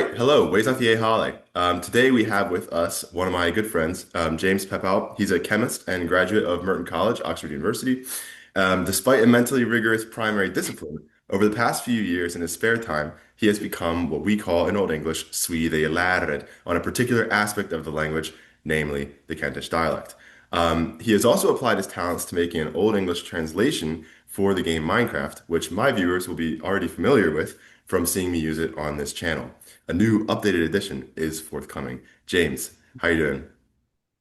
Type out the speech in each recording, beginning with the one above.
right, hello, Wezathiye Hale. Today we have with us one of my good friends, James Pepall. He's a chemist and graduate of Merton College, Oxford University. Despite a mentally rigorous primary discipline, over the past few years in his spare time, he has become what we call in Old English sui de lärd on a particular aspect of the language, namely the Kentish dialect. He has also applied his talents to making an Old English translation for the game Minecraft, which my viewers will be already familiar with from seeing me use it on this channel. A new updated edition is forthcoming. James, how you doing?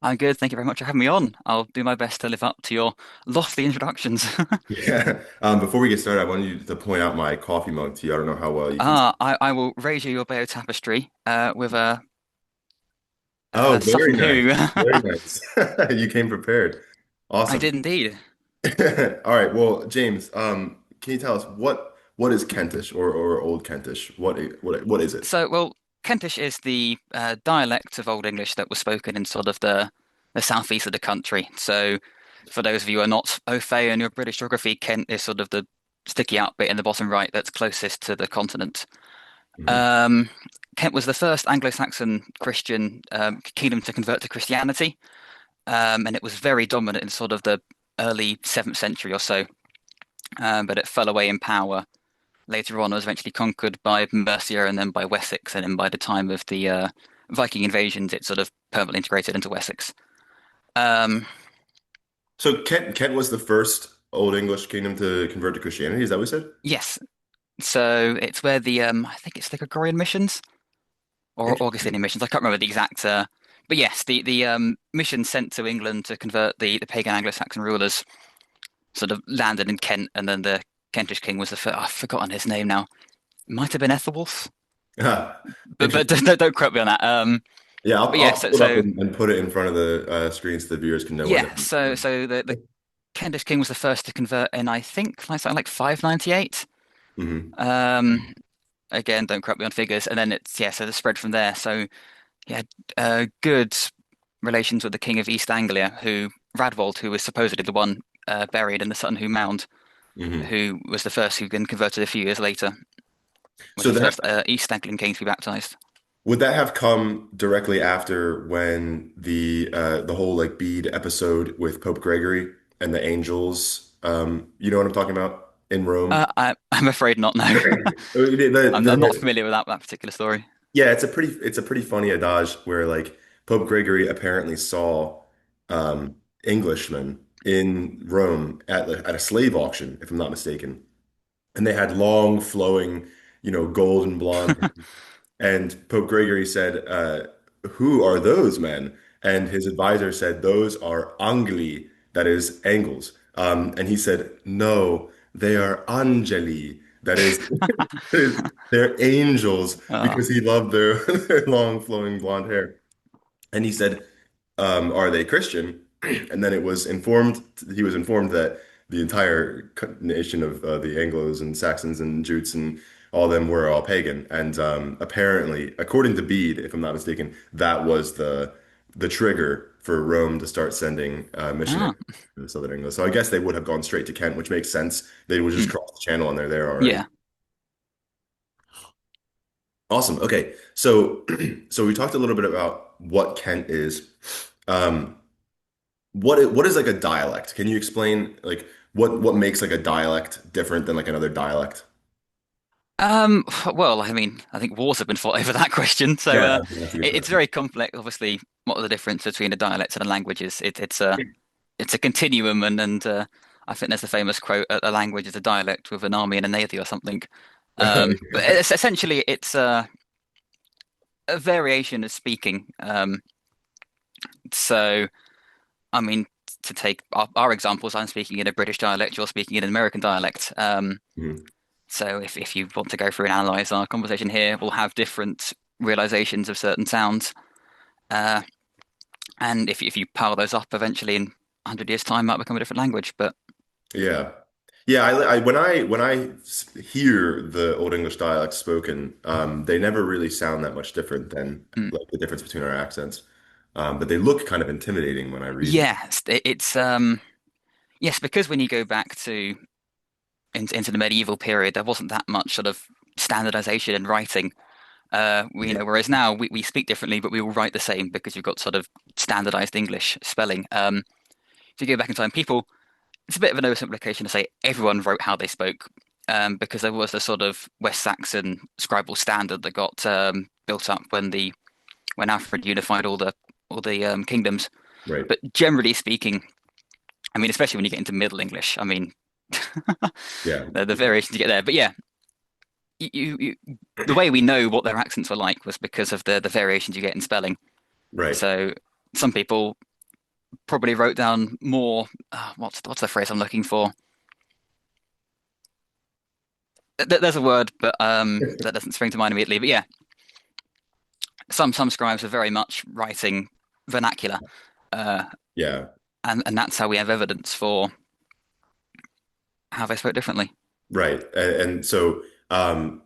I'm good. Thank you very much for having me on. I'll do my best to live up to your lofty introductions. Yeah. Before we get started, I wanted you to point out my coffee mug to you. I don't know how well you can. I will raise you your Bayeux tapestry with Oh, a very southern nice. who. Very nice. You came prepared. I Awesome. did indeed. All right. Well, James, can you tell us what is Kentish or Old Kentish? What is it? Well, Kentish is the dialect of Old English that was spoken in sort of the southeast of the country. So, for those of you who are not au fait in your British geography, Kent is sort of the sticky out bit in the bottom right that's closest to the continent. Mhm. Um, Kent was the first Anglo-Saxon Christian kingdom to convert to Christianity. And it was very dominant in sort of the early 7th century or so, but it fell away in power later on. It was eventually conquered by Mercia and then by Wessex, and then by the time of the Viking invasions, it sort of permanently integrated into Wessex. Um, So Kent was the first Old English kingdom to convert to Christianity. Is that what you said? yes, so it's where the I think it's the Gregorian missions or Interesting. Augustinian missions. I can't remember the exact, but yes, the mission sent to England to convert the pagan Anglo-Saxon rulers sort of landed in Kent, and then the Kentish king was the first. I've forgotten his name now. Might have been Ethelwolf, Ah, but interesting. don't quote me on that. Yeah, But I'll yeah, pull it up and put it in front of the screen so the viewers can know what yeah, that. the Kentish king was the first to convert in I think like something like 598. Hmm. Um, Again, don't quote me on figures, and then it's yeah, so the spread from there. So he had good relations with the king of East Anglia, who Radwold, who was supposedly the one buried in the Sutton Hoo Mound, Hmm. who was the first who then converted a few years later, was So the that first East Anglian king to be baptized. would that have come directly after when the whole like bead episode with Pope Gregory and the angels, you know what I'm talking about in Rome? I'm afraid not, no. I'm not familiar with that particular story. Yeah, it's a pretty funny adage where like Pope Gregory apparently saw Englishmen in Rome at a slave auction, if I'm not mistaken, and they had long flowing, golden blonde hair. And Pope Gregory said, "Who are those men?" And his advisor said, "Those are Angli, that is angles." And he said, "No, they are angeli, that is, they're angels," Uh, because he loved their, their long flowing blonde hair. And he said, "Are they Christian?" And then he was informed that the entire nation of the Anglos and Saxons and Jutes and all them were all pagan. And apparently, according to Bede, if I'm not mistaken, that was the trigger for Rome to start sending missionaries ah, to the Southern England. So I guess they would have gone straight to Kent, which makes sense. They would just mm, cross the channel and they're there already. yeah. Awesome. Okay. So so we talked a little bit about what Kent is. Um, what is like a dialect? Can you explain like what makes like a dialect different than like another dialect? Well, I mean, I think wars have been fought over that question, so Yeah, that's a good it's question. very complex. Obviously, what are the difference between a dialect and a language is it's a continuum, and I think there's the famous quote: "A language is a dialect with an army and a navy or something." But essentially, it's a variation of speaking. So, I mean, to take our examples, I'm speaking in a British dialect, you're speaking in an American dialect. Mhm. So if you want to go through and analyze our conversation here, we'll have different realizations of certain sounds. Uh, and if you pile those up, eventually in 100 years' time, it might become a different language. But Yeah. Yeah, when I hear the Old English dialects spoken, they never really sound that much different than mm, like the difference between our accents. But they look kind of intimidating when I read them. yes, it's yes, because when you go back to into the medieval period, there wasn't that much sort of standardization in writing. Whereas now we speak differently, but we all write the same because you've got sort of standardized English spelling. If you go back in time, people, it's a bit of an oversimplification to say everyone wrote how they spoke, because there was the sort of West Saxon scribal standard that got built up when Alfred unified all the kingdoms. Right. But generally speaking, I mean, especially when you get into Middle English, I mean, Yeah. the variations you get there. But yeah, the way we know what their accents were like was because of the variations you get in spelling. Right. So some people probably wrote down more. What's the phrase I'm looking for? There's a word, but that doesn't spring to mind immediately. But yeah, some scribes are very much writing vernacular, uh, Yeah. and that's how we have evidence for how they spoke differently. Right. And so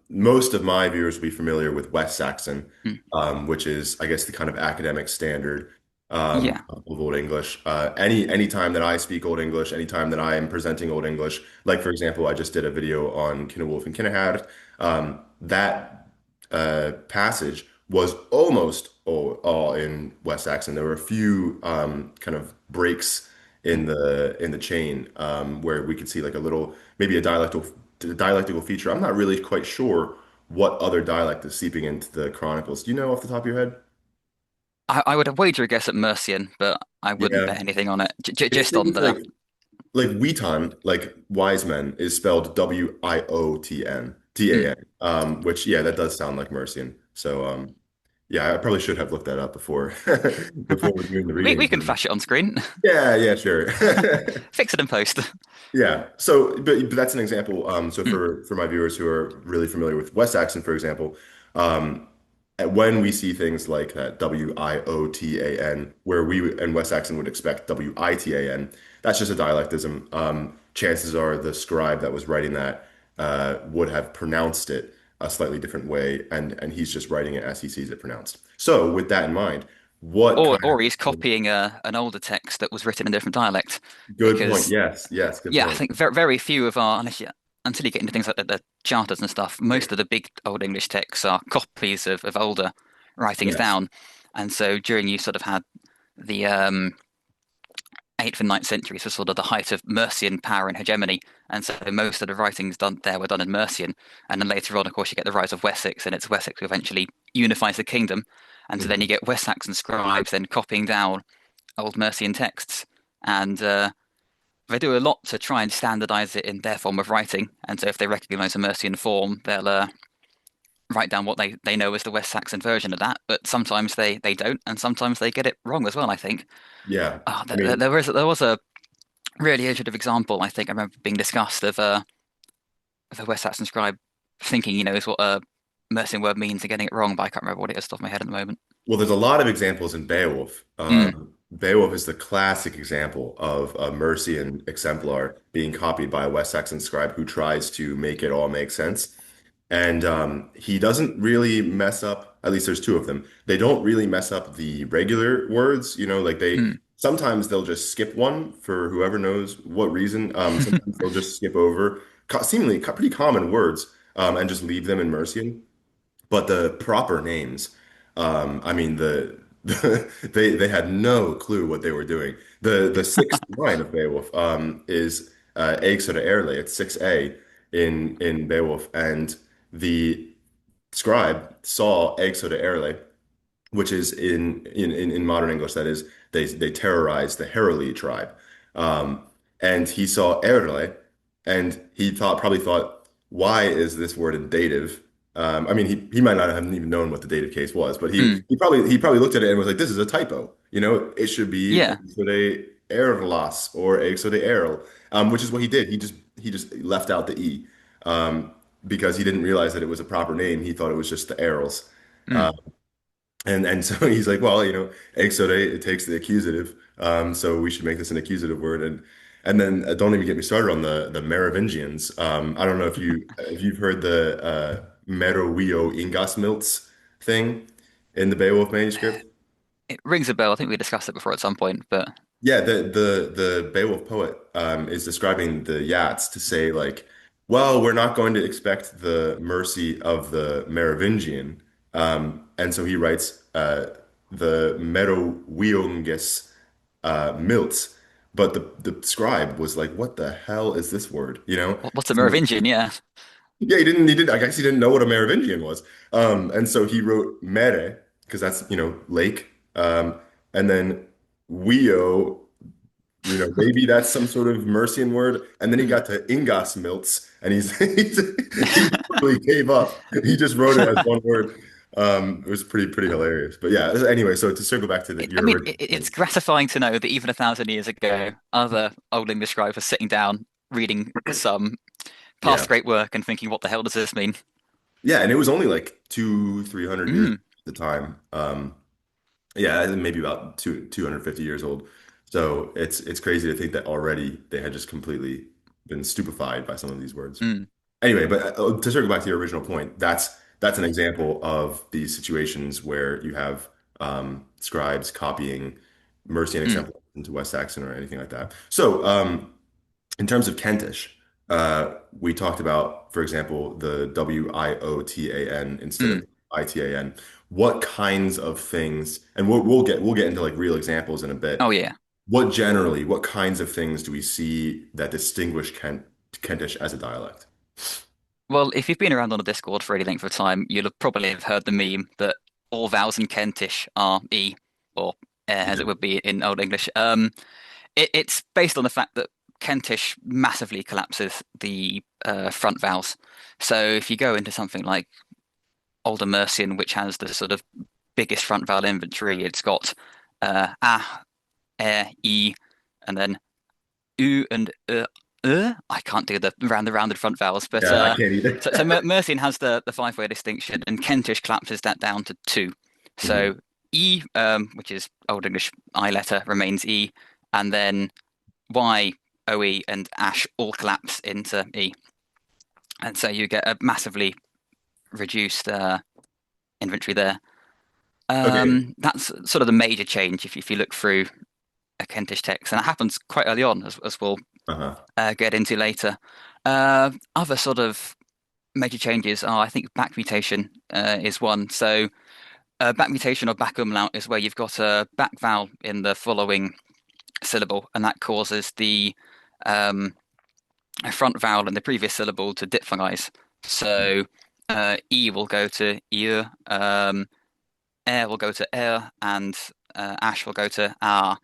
most of my viewers will be familiar with West Saxon, Hmm. which is, I guess, the kind of academic standard Yeah. of Old English. Any time that I speak Old English, anytime that I am presenting Old English, like for example, I just did a video on Kinewolf and Kinehad. That passage was almost all in West Saxon. There were a few kind of breaks Hmm. in the chain where we could see like a little maybe a dialectical feature. I'm not really quite sure what other dialect is seeping into the Chronicles. Do you know off the top of your head? I would wager a guess at Mercian, but I wouldn't Yeah, bet anything on it. it's Just on things the like Witan, like wise men, is spelled Wiotn, which yeah, that does sound like Mercian. So yeah, I probably should have looked that up before before reviewing the we reading. can flash it on screen, Yeah, yeah, sure. fix it in post. Yeah. So, but that's an example. So Hmm. for my viewers who are really familiar with West Saxon, for example, um, when we see things like that Wiotan, where we in West Saxon would expect Witan, that's just a dialectism. Chances are the scribe that was writing that would have pronounced it a slightly different way, and he's just writing it as he sees it pronounced. So, with that in mind, what kind Or he's of copying an older text that was written in a different dialect. good point? Because Yes, yes, good yeah, I point. think very few of our until you get into things like the charters and stuff, most of the big Old English texts are copies of older writings Yes. down. And so during you sort of had the 8th and 9th centuries was sort of the height of Mercian power and hegemony. And so most of the writings done there were done in Mercian. And then later on, of course, you get the rise of Wessex, and it's Wessex who eventually unifies the kingdom. And so then you Mhm. get West Saxon scribes then copying down old Mercian texts. And they do a lot to try and standardize it in their form of writing. And so if they recognize a Mercian form, they'll write down what they know as the West Saxon version of that. But sometimes they don't, and sometimes they get it wrong as well, I think. Yeah. Oh, I mean, there was a really iterative example, I think I remember being discussed of a West Saxon scribe thinking, is what a Mercian word means and getting it wrong, but I can't remember what it is off the top of my head at the moment. well, there's a lot of examples in Beowulf. Mm, Beowulf is the classic example of a Mercian exemplar being copied by a West Saxon scribe who tries to make it all make sense. And he doesn't really mess up, at least there's two of them. They don't really mess up the regular words, like they mm. sometimes they'll just skip one for whoever knows what reason. Sometimes they'll just skip over seemingly pretty common words and just leave them in Mercian. But the proper names, I mean they had no clue what they were doing. The sixth line of Beowulf is Eik sort of Erle. It's 6A in Beowulf, and the scribe saw Eik sort of Erle, which is in modern English, that is, they terrorized the Heruli tribe. Um, and he saw Erle, and he probably thought, why is this word in dative? I mean, he might not have even known what the dative case was, but Mm. he probably looked at it and was like, this is a typo. It should be Yeah. Exode Erlas or Exode Erl, which is what he did. He just left out the E because he didn't realize that it was a proper name. He thought it was just the Erls. Mm. And so he's like, well, exode, it takes the accusative, so we should make this an accusative word. And then don't even get me started on the Merovingians. I don't know if you've heard the Merovio Ingasmilts thing in the Beowulf manuscript. It rings a bell. I think we discussed it before at some point, but Yeah, the Beowulf poet is describing the Yats to say like, well, we're not going to expect the mercy of the Merovingian. And so he writes the Merowiungus milt, but the scribe was like, "What the hell is this word?" You know? What's a So Merovingian? Yeah. yeah, he didn't. I guess he didn't know what a Merovingian was. And so he wrote mere because that's lake, and then wio. Maybe that's some sort of Mercian word. And then he Mm. got to Ingas Milts, and he totally gave up. He just wrote it as one word. It was pretty hilarious. But yeah, anyway, so to circle back to I your mean, original it's point. gratifying to know that even 1,000 years ago, other Old English scribes were sitting down, reading some Yeah. past great work and thinking, what the hell does this mean? Yeah, and it was only like 300 years Mm, at the time. Yeah, maybe about 250 years old. So it's crazy to think that already they had just completely been stupefied by some of these words. mm, Anyway, but to circle back to your original point, that's an example of these situations where you have scribes copying Mercian mm, example into West Saxon or anything like that. So, in terms of Kentish, we talked about, for example, the WIOTAN instead mm. of ITAN. What kinds of things, and we'll get into like real examples in a bit. Oh, yeah. What kinds of things do we see that distinguish Kentish as a dialect? Well, if you've been around on a Discord for any length of time, you'll have probably have heard the meme that all vowels in Kentish are E, or as Yeah. it would be in Old English. It's based on the fact that Kentish massively collapses the front vowels. So if you go into something like Older Mercian, which has the sort of biggest front vowel inventory, it's got e, and then u and I can't do the rounded front vowels, but Yeah, I can't either. so Mercian has the five-way distinction, and Kentish collapses that down to two. Mhm, So e, which is Old English I letter, remains e, and then y, oe, and ash all collapse into e, and so you get a massively reduced inventory there. Okay. That's sort of the major change if you look through a Kentish text, and it happens quite early on, as we'll Uh-huh. get into later. Other sort of major changes are, I think, back mutation is one. So, back mutation or back umlaut is where you've got a back vowel in the following syllable, and that causes the um, front vowel in the previous syllable to diphthongize. So, e will go to ear, air will go to air, and ash will go to ah.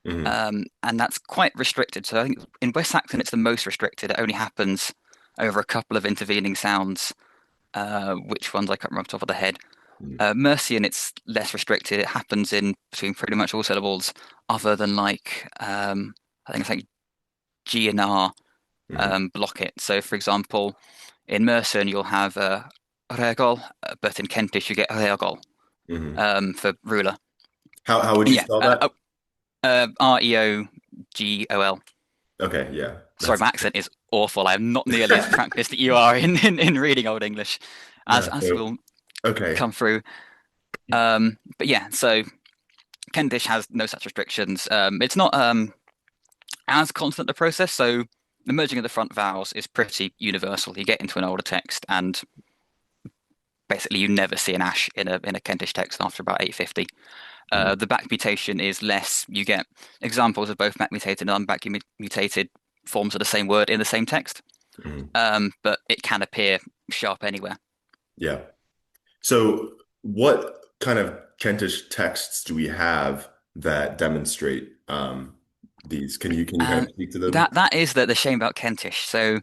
Hmm. And that's quite restricted. So I think in West Saxon it's the most restricted. It only happens over a couple of intervening sounds. Which ones I can't remember off the top of the head. Mercian it's less restricted. It happens in between pretty much all syllables, other than like I think it's like G and R Hmm. block it. So for example, in Mercian you'll have regol, but in Kentish you get regol Hmm. for ruler. How would And you yeah, spell that? Reogol. Okay, yeah. Sorry, my accent is awful. I am not nearly as practiced that you are in reading Old English, Yeah. as So will okay. come through. But yeah, so Kentish has no such restrictions. It's not as constant a process, so the merging of the front vowels is pretty universal. You get into an older text, and basically you never see an ash in a Kentish text after about 850. Mhm. The back mutation is less. You get examples of both back mutated and unback mutated forms of the same word in the same text. Mhm. But it can appear sharp anywhere. Yeah. So what kind of Kentish texts do we have that demonstrate these? Can you kind And of speak to them? that is the shame about Kentish. So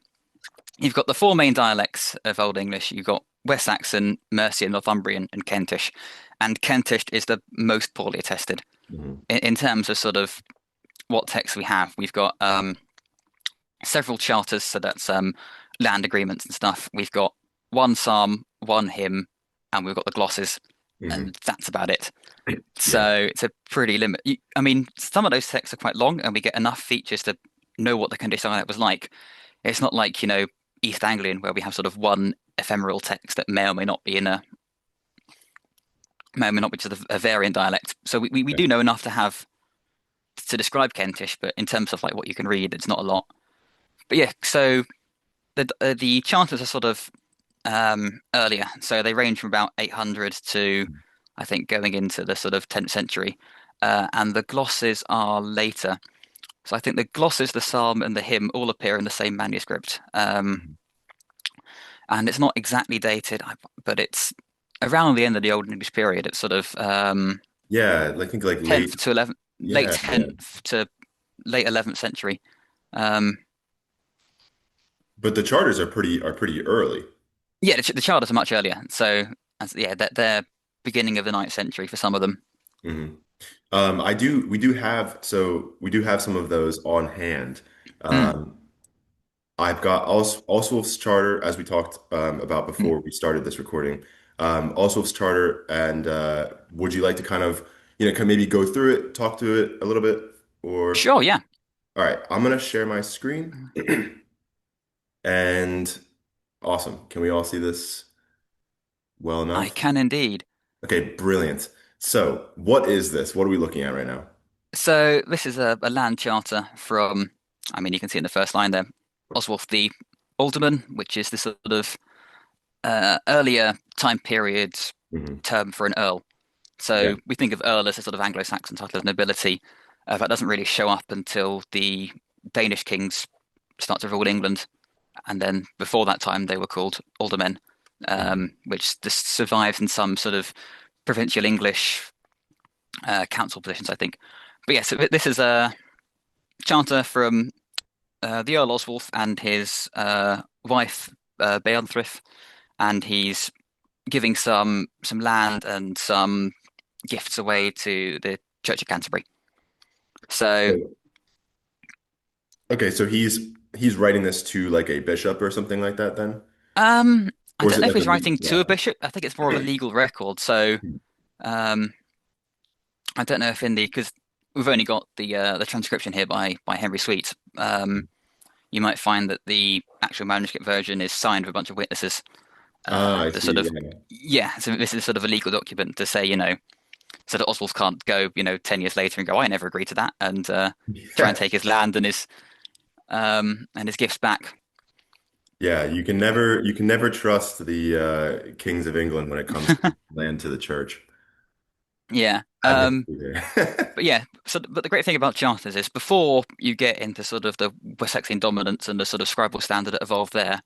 you've got the four main dialects of Old English. You've got West Saxon, Mercian, Northumbrian, and Kentish. And Kentish is the most poorly attested Hmm. in terms of sort of what texts we have. We've got several charters, so that's land agreements and stuff. We've got one psalm, one hymn, and we've got the glosses, Hmm. and that's about it. Yeah. So it's a pretty limit. I mean, some of those texts are quite long, and we get enough features to know what the Kentish dialect was like. It's not like, East Anglian, where we have sort of one ephemeral text that may or may not be may or may not be just a variant dialect. So we Yeah. do know enough to have to describe Kentish, but in terms of like what you can read, it's not a lot. But yeah, so the charters are sort of earlier. So they range from about 800 to, I think, going into the sort of 10th century. And the glosses are later. So I think the glosses, the psalm, and the hymn all appear in the same manuscript. Mhm. And it's not exactly dated, but it's around the end of the Old English period. It's sort of Yeah, I think like 10th late. to 11th, late Yeah, yeah. 10th to late 11th century. Um, But the charters are pretty early. yeah, the charters are much earlier. So yeah, they're beginning of the 9th century for some of them. hmm we do have some of those on hand. Mm, Um, I've got Oswolf's charter, as we talked about mm. before we started this recording. Oswolf's charter, and would you like to kind of, can maybe go through it, talk to it a little bit, or Sure, yeah, all right, I'm gonna share my screen, and awesome. Can we all see this well I enough? can indeed. Okay, brilliant. So, what is this? What are we looking at right now? So this is a land charter from, I mean, you can see in the first line there, Oswolf the Alderman, which is the sort of earlier time period Hmm. term for an earl. Yeah. So we think of earl as a sort of Anglo-Saxon title of nobility. That doesn't really show up until the Danish kings start to rule England, and then before that time they were called aldermen, Mhm. which just survives in some sort of provincial English council positions, I think. But yeah, so this is a charter from the Earl Oswolf and his wife Beornthryth, and he's giving some land and some gifts away to the Church of Canterbury. So So- Okay, so he's writing this to like a bishop or something like that then? I Or is don't it know if like a he's legal writing to a document? bishop. I think it's more of a legal record. So um, I don't know if in the because we've only got the transcription here by Henry Sweet. You might find that the actual manuscript version is signed with a bunch of witnesses. Ah, I The sort see. of Yeah. yeah, so this is sort of a legal document to say, so that Oswald can't go, 10 years later and go, I never agreed to that, and try and Yeah. take his land and his gifts back. Yeah, you can never trust the kings of England when it comes to land to the church. Yeah. Bad history there. But yeah, but the great thing about charters is before you get into sort of the West Saxon dominance and the sort of scribal standard that evolved there,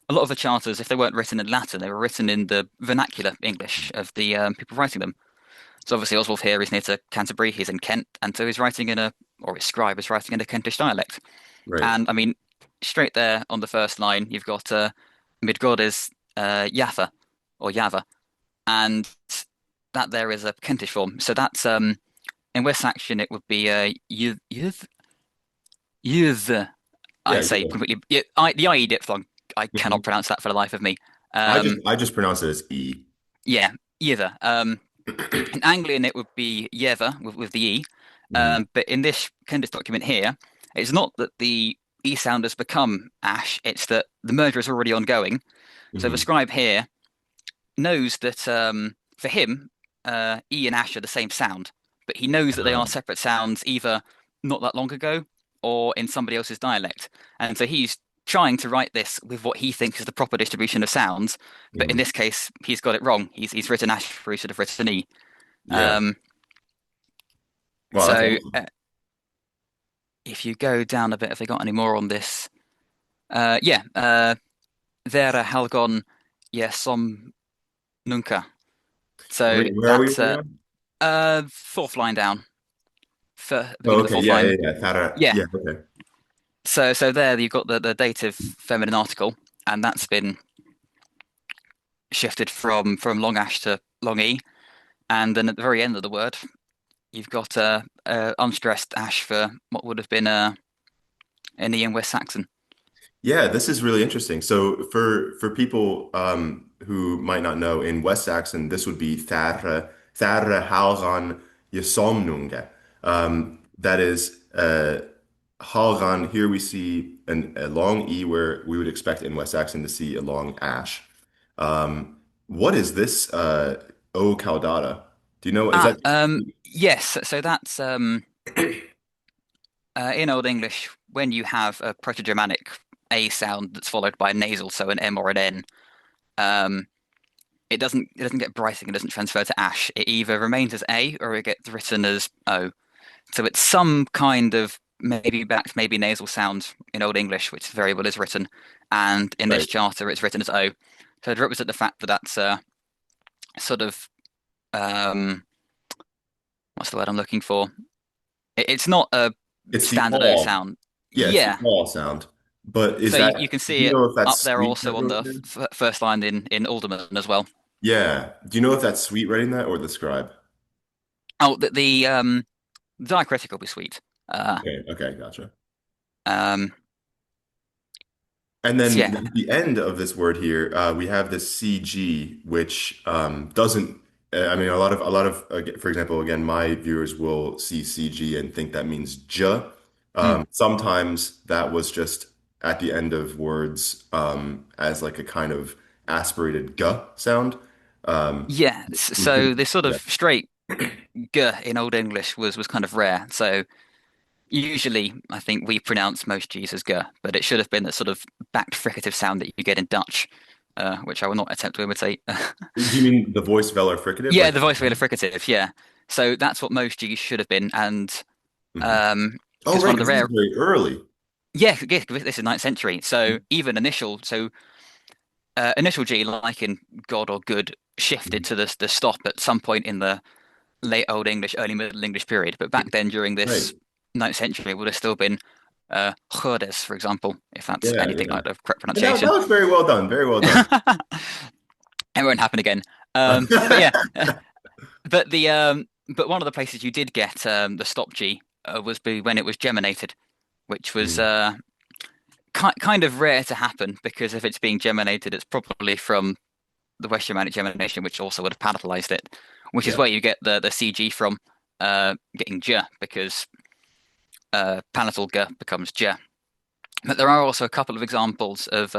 a lot of the charters, if they weren't written in Latin, they were written in the vernacular English of the people writing them. So obviously Oswald here is near to Canterbury, he's in Kent, and so he's writing or his scribe is writing in a Kentish dialect. Right. And I mean, straight there on the first line, you've got Midgod is Yatha or Yava, and that there is a Kentish form. So that's in West Saxon it would be Yuth. I Yeah, say yeah. completely the IE diphthong. I cannot Mhm. pronounce that for the life of me. I just Um, I just pronounce it as E. yeah, Yither. In Anglian it would be Yether with the E. Mhm. But in this Kentish document here, it's not that the E sound has become ash, it's that the merger is already ongoing. So the Mhm. scribe here knows that for him, E and Ash are the same sound, but he knows that they are Uh, separate sounds either not that long ago or in somebody else's dialect. And so he's trying to write this with what he thinks is the proper distribution of sounds, but in mhm. this case, he's got it wrong. He's written Ash where he should have written E. Yeah. Um, Wow, that's so awesome. if you go down a bit, have they got any more on this? Yeah, Vera Halgon, Som Nunca. So Wait, where are we that's right now? fourth line down. For Oh, beginning of the okay. fourth Yeah, yeah, line. yeah. Yeah. Yeah, okay. So there you've got the dative feminine article, and that's been shifted from long ash to long e. And then at the very end of the word, you've got a unstressed ash for what would have been an e in West Saxon. Yeah, this is really interesting. So for people who might not know, in West Saxon, this would be thara halgan ysomnunge. That is halgan. Here we see a long E where we would expect in West Saxon to see a long ash. What is this O caudata? Do you know? Is that Yes. So that's in Old English when you have a Proto-Germanic a sound that's followed by a nasal, so an m or an n. um, it doesn't get Brighting, it doesn't transfer to ash. It either remains as A or it gets written as O. So it's some kind of maybe backed, maybe nasal sound in Old English, which the variable is written, and in this Right. charter it's written as O. So to represent the fact that that's sort of um, what's the word I'm looking for? It's not a It's the standard O all. sound. Yeah, it's the Yeah. all sound. But is So that, you can do see you it know if that's up there sweet that also on wrote the there? first line in Alderman as well. Yeah. Do you know if that's sweet writing that or the scribe? Oh, the diacritic will be sweet. Uh, Okay, okay, gotcha. um, And so then yeah. at the end of this word here, we have this CG, which doesn't. I mean, for example, again, my viewers will see CG and think that means j. Mm. Sometimes that was just at the end of words as like a kind of aspirated g sound. Um, Yeah, we think, so this sort of yeah, straight g in Old English was kind of rare. So usually, I think we pronounce most G's as g, but it should have been the sort of backed fricative sound that you get in Dutch, which I will not attempt to imitate. do you mean the voice velar fricative? Yeah, Like, the voice velar fricative. Yeah, so that's what most G's should have been, and mhm. um, Oh, it's right, one of the because this is rare. very early. Yeah, this is ninth century. So even initial G, like in God or good, shifted Mhm. to the stop at some point in the late Old English, early Middle English period. But back then, during Right. this ninth century, it would have still been Jordes, for example, if that's Yeah, anything yeah. like the correct And that pronunciation. was very well done. Very well done. It won't happen again. But yeah, but one of the places you did get the stop G when it was geminated, which was Mm, kind of rare to happen because if it's being geminated, it's probably from the West Germanic gemination, which also would have palatalized it, which is yeah. where you get the CG from getting J because palatal G becomes J. But there are also a couple of examples of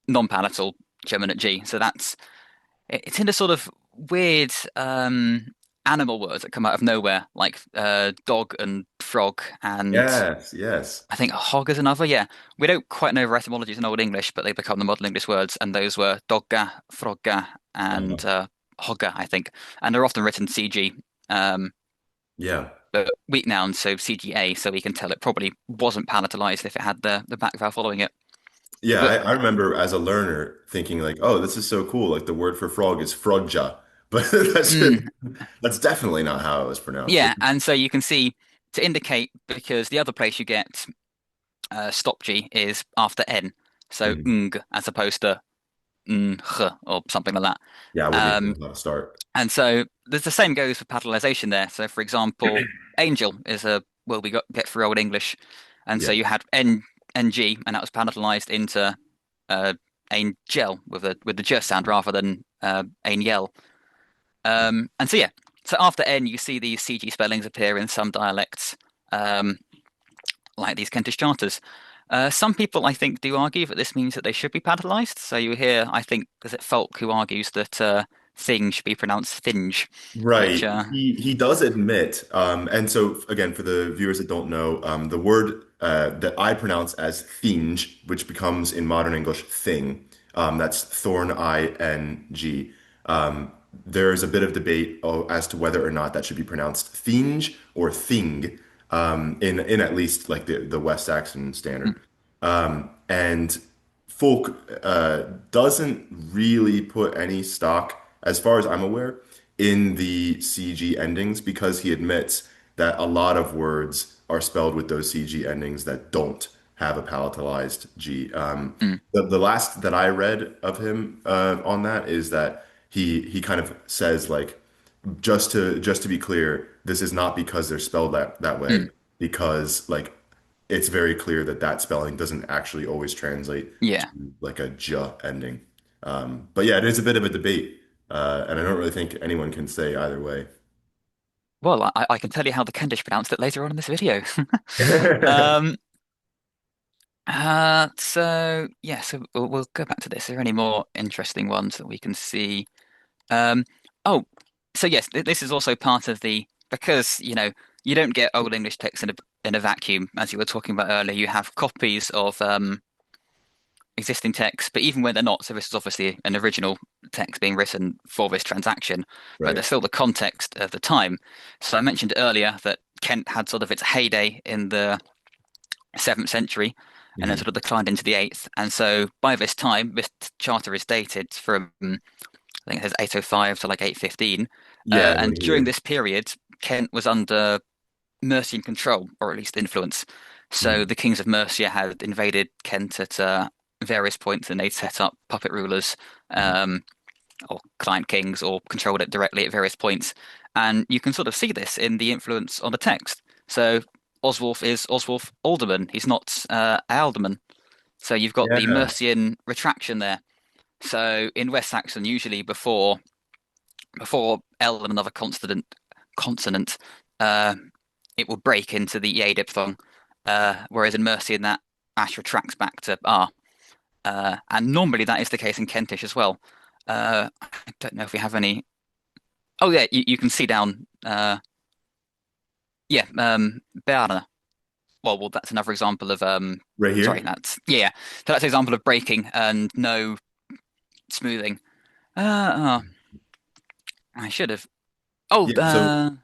non-palatal geminate G. So it's in a sort of weird animal words that come out of nowhere, like dog and frog, and Yes, yes. I think hog is another. Yeah, we don't quite know their etymologies in Old English, but they become the modern English words, and those were dogga, frogga, Uh, and hogga, I think, and they're often written CG. Um, yeah. but weak nouns, so CGA, so we can tell it probably wasn't palatalized if it had the back vowel following it. Yeah, But I remember as a learner thinking like, oh, this is so cool. Like the word for frog is frogja. But mm, that's definitely not how it was pronounced. yeah, and so you can see to indicate because the other place you get stop G is after N, so Mhm. ng as opposed to ng or something like that. Yeah, I wouldn't even Um, know how to start. and so there's the same goes for palatalization there. So for example, angel is a well we get through Old English, and so Yeah. you had ng, and that was palatalized into uh, angel with the j sound rather than angel. And so yeah, so after n you see these CG spellings appear in some dialects, um, like these Kentish charters. Some people, I think, do argue that this means that they should be palatalized. So you hear, I think, is it Folk who argues that thing should be pronounced thinge, which Right. He does admit, and so again, for the viewers that don't know, the word that I pronounce as thinge, which becomes in modern English thing, that's thorn ing. There is a bit of debate as to whether or not that should be pronounced thinge or thing, in at least like the West Saxon mm, standard. And Folk doesn't really put any stock, as far as I'm aware, in the CG endings because he admits that a lot of words are spelled with those CG endings that don't have a palatalized G. mm, The last that I read of him on that is that he kind of says like just to be clear, this is not because they're spelled that way, mm, because like it's very clear that that spelling doesn't actually always translate yeah. to like a j ending. But yeah, it is a bit of a debate, and I don't really think anyone can say either way. Well, I can tell you how the Kentish pronounced it later on in this video. Um, so yeah, so we'll go back to this. Are there any more interesting ones that we can see? Um, oh, so yes, this is also part of the because you don't get Old English text in a vacuum, as you were talking about earlier. You have copies of existing texts, but even when they're not, so this is obviously an original text being written for this transaction, but Right. there's still the context of the time. So I mentioned earlier that Kent had sort of its heyday in the 7th century and then Hmm. sort of declined into the 8th. And so by this time, this charter is dated from, I think it says 805 to like 815. Yeah, And right during here. this period, Kent was under Mercian control, or at least influence. So Mhm. the kings of Mercia had invaded Kent at various points, and they'd set up puppet rulers, Mhm. um, or client kings, or controlled it directly at various points. And you can sort of see this in the influence on the text. So Oswolf is Oswolf Alderman. He's not Alderman. So you've got the Yeah. Mercian retraction there. So in West Saxon, usually before L and another consonant, uh, it will break into the EA diphthong, whereas in Mercian that ash retracts back to R. And normally that is the case in Kentish as well. I don't know if we have any. Oh yeah, you can see down. Yeah, Bearna. Well, that's another example of Right Sorry, here. that's yeah. So that's an example of breaking and no smoothing. Oh, I should have. Oh, Yeah. So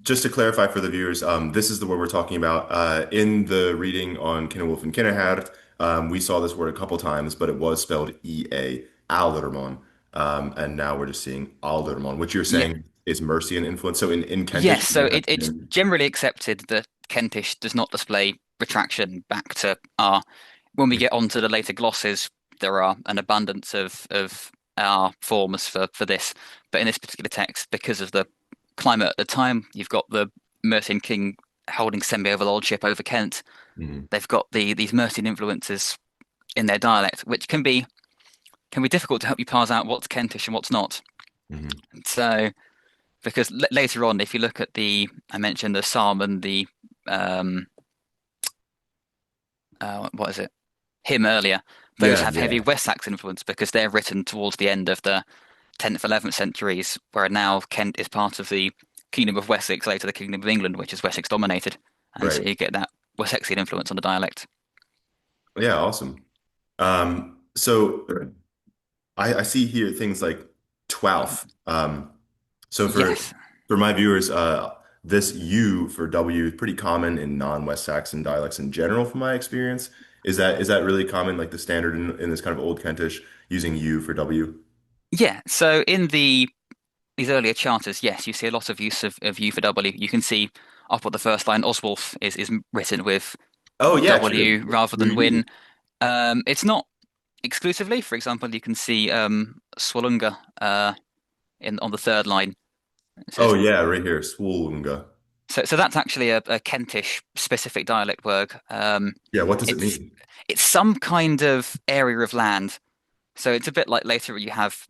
just to clarify for the viewers, this is the word we're talking about. In the reading on Kenilworth and Kennehaert, we saw this word a couple times, but it was spelled E-A, Alderman. And now we're just seeing Alderman, which you're yeah. saying is Mercian influence. So in Kentish, Yes, it so would have it's been, generally accepted that Kentish does not display retraction back to R. When we get onto the later glosses, there are an abundance of R forms for this. But in this particular text, because of the climate at the time, you've got the Mercian king holding semi-overlordship over Kent. Mhm. They've got these Mercian influences in their dialect, which can be difficult to help you parse out what's Kentish and what's not. Mhm. So because later on, if you look at I mentioned the psalm and the um, what is it, hymn earlier. Those Yeah, have heavy yeah. West Saxon influence because they're written towards the end of the 10th, 11th centuries, where now Kent is part of the Kingdom of Wessex, later the Kingdom of England, which is Wessex dominated, and so Right. you get that Wessexian influence on the dialect. Yeah, awesome. So I see here things like 12th. So Yes, for my viewers, this U for W is pretty common in non-West Saxon dialects in general, from my experience. Is that really common, like the standard in this kind of Old Kentish, using U for W? yeah. So in these earlier charters, yes, you see a lot of use of U for W. You can see up at the first line, Oswolf is written with Oh yeah, true. W rather True than U. Win. It's not exclusively. For example, you can see Swalunga in on the third line. It Oh says yeah, right here, Swolunga. so that's actually a Kentish specific dialect word. Yeah, what does it It's mean? it's some kind of area of land. So it's a bit like later you have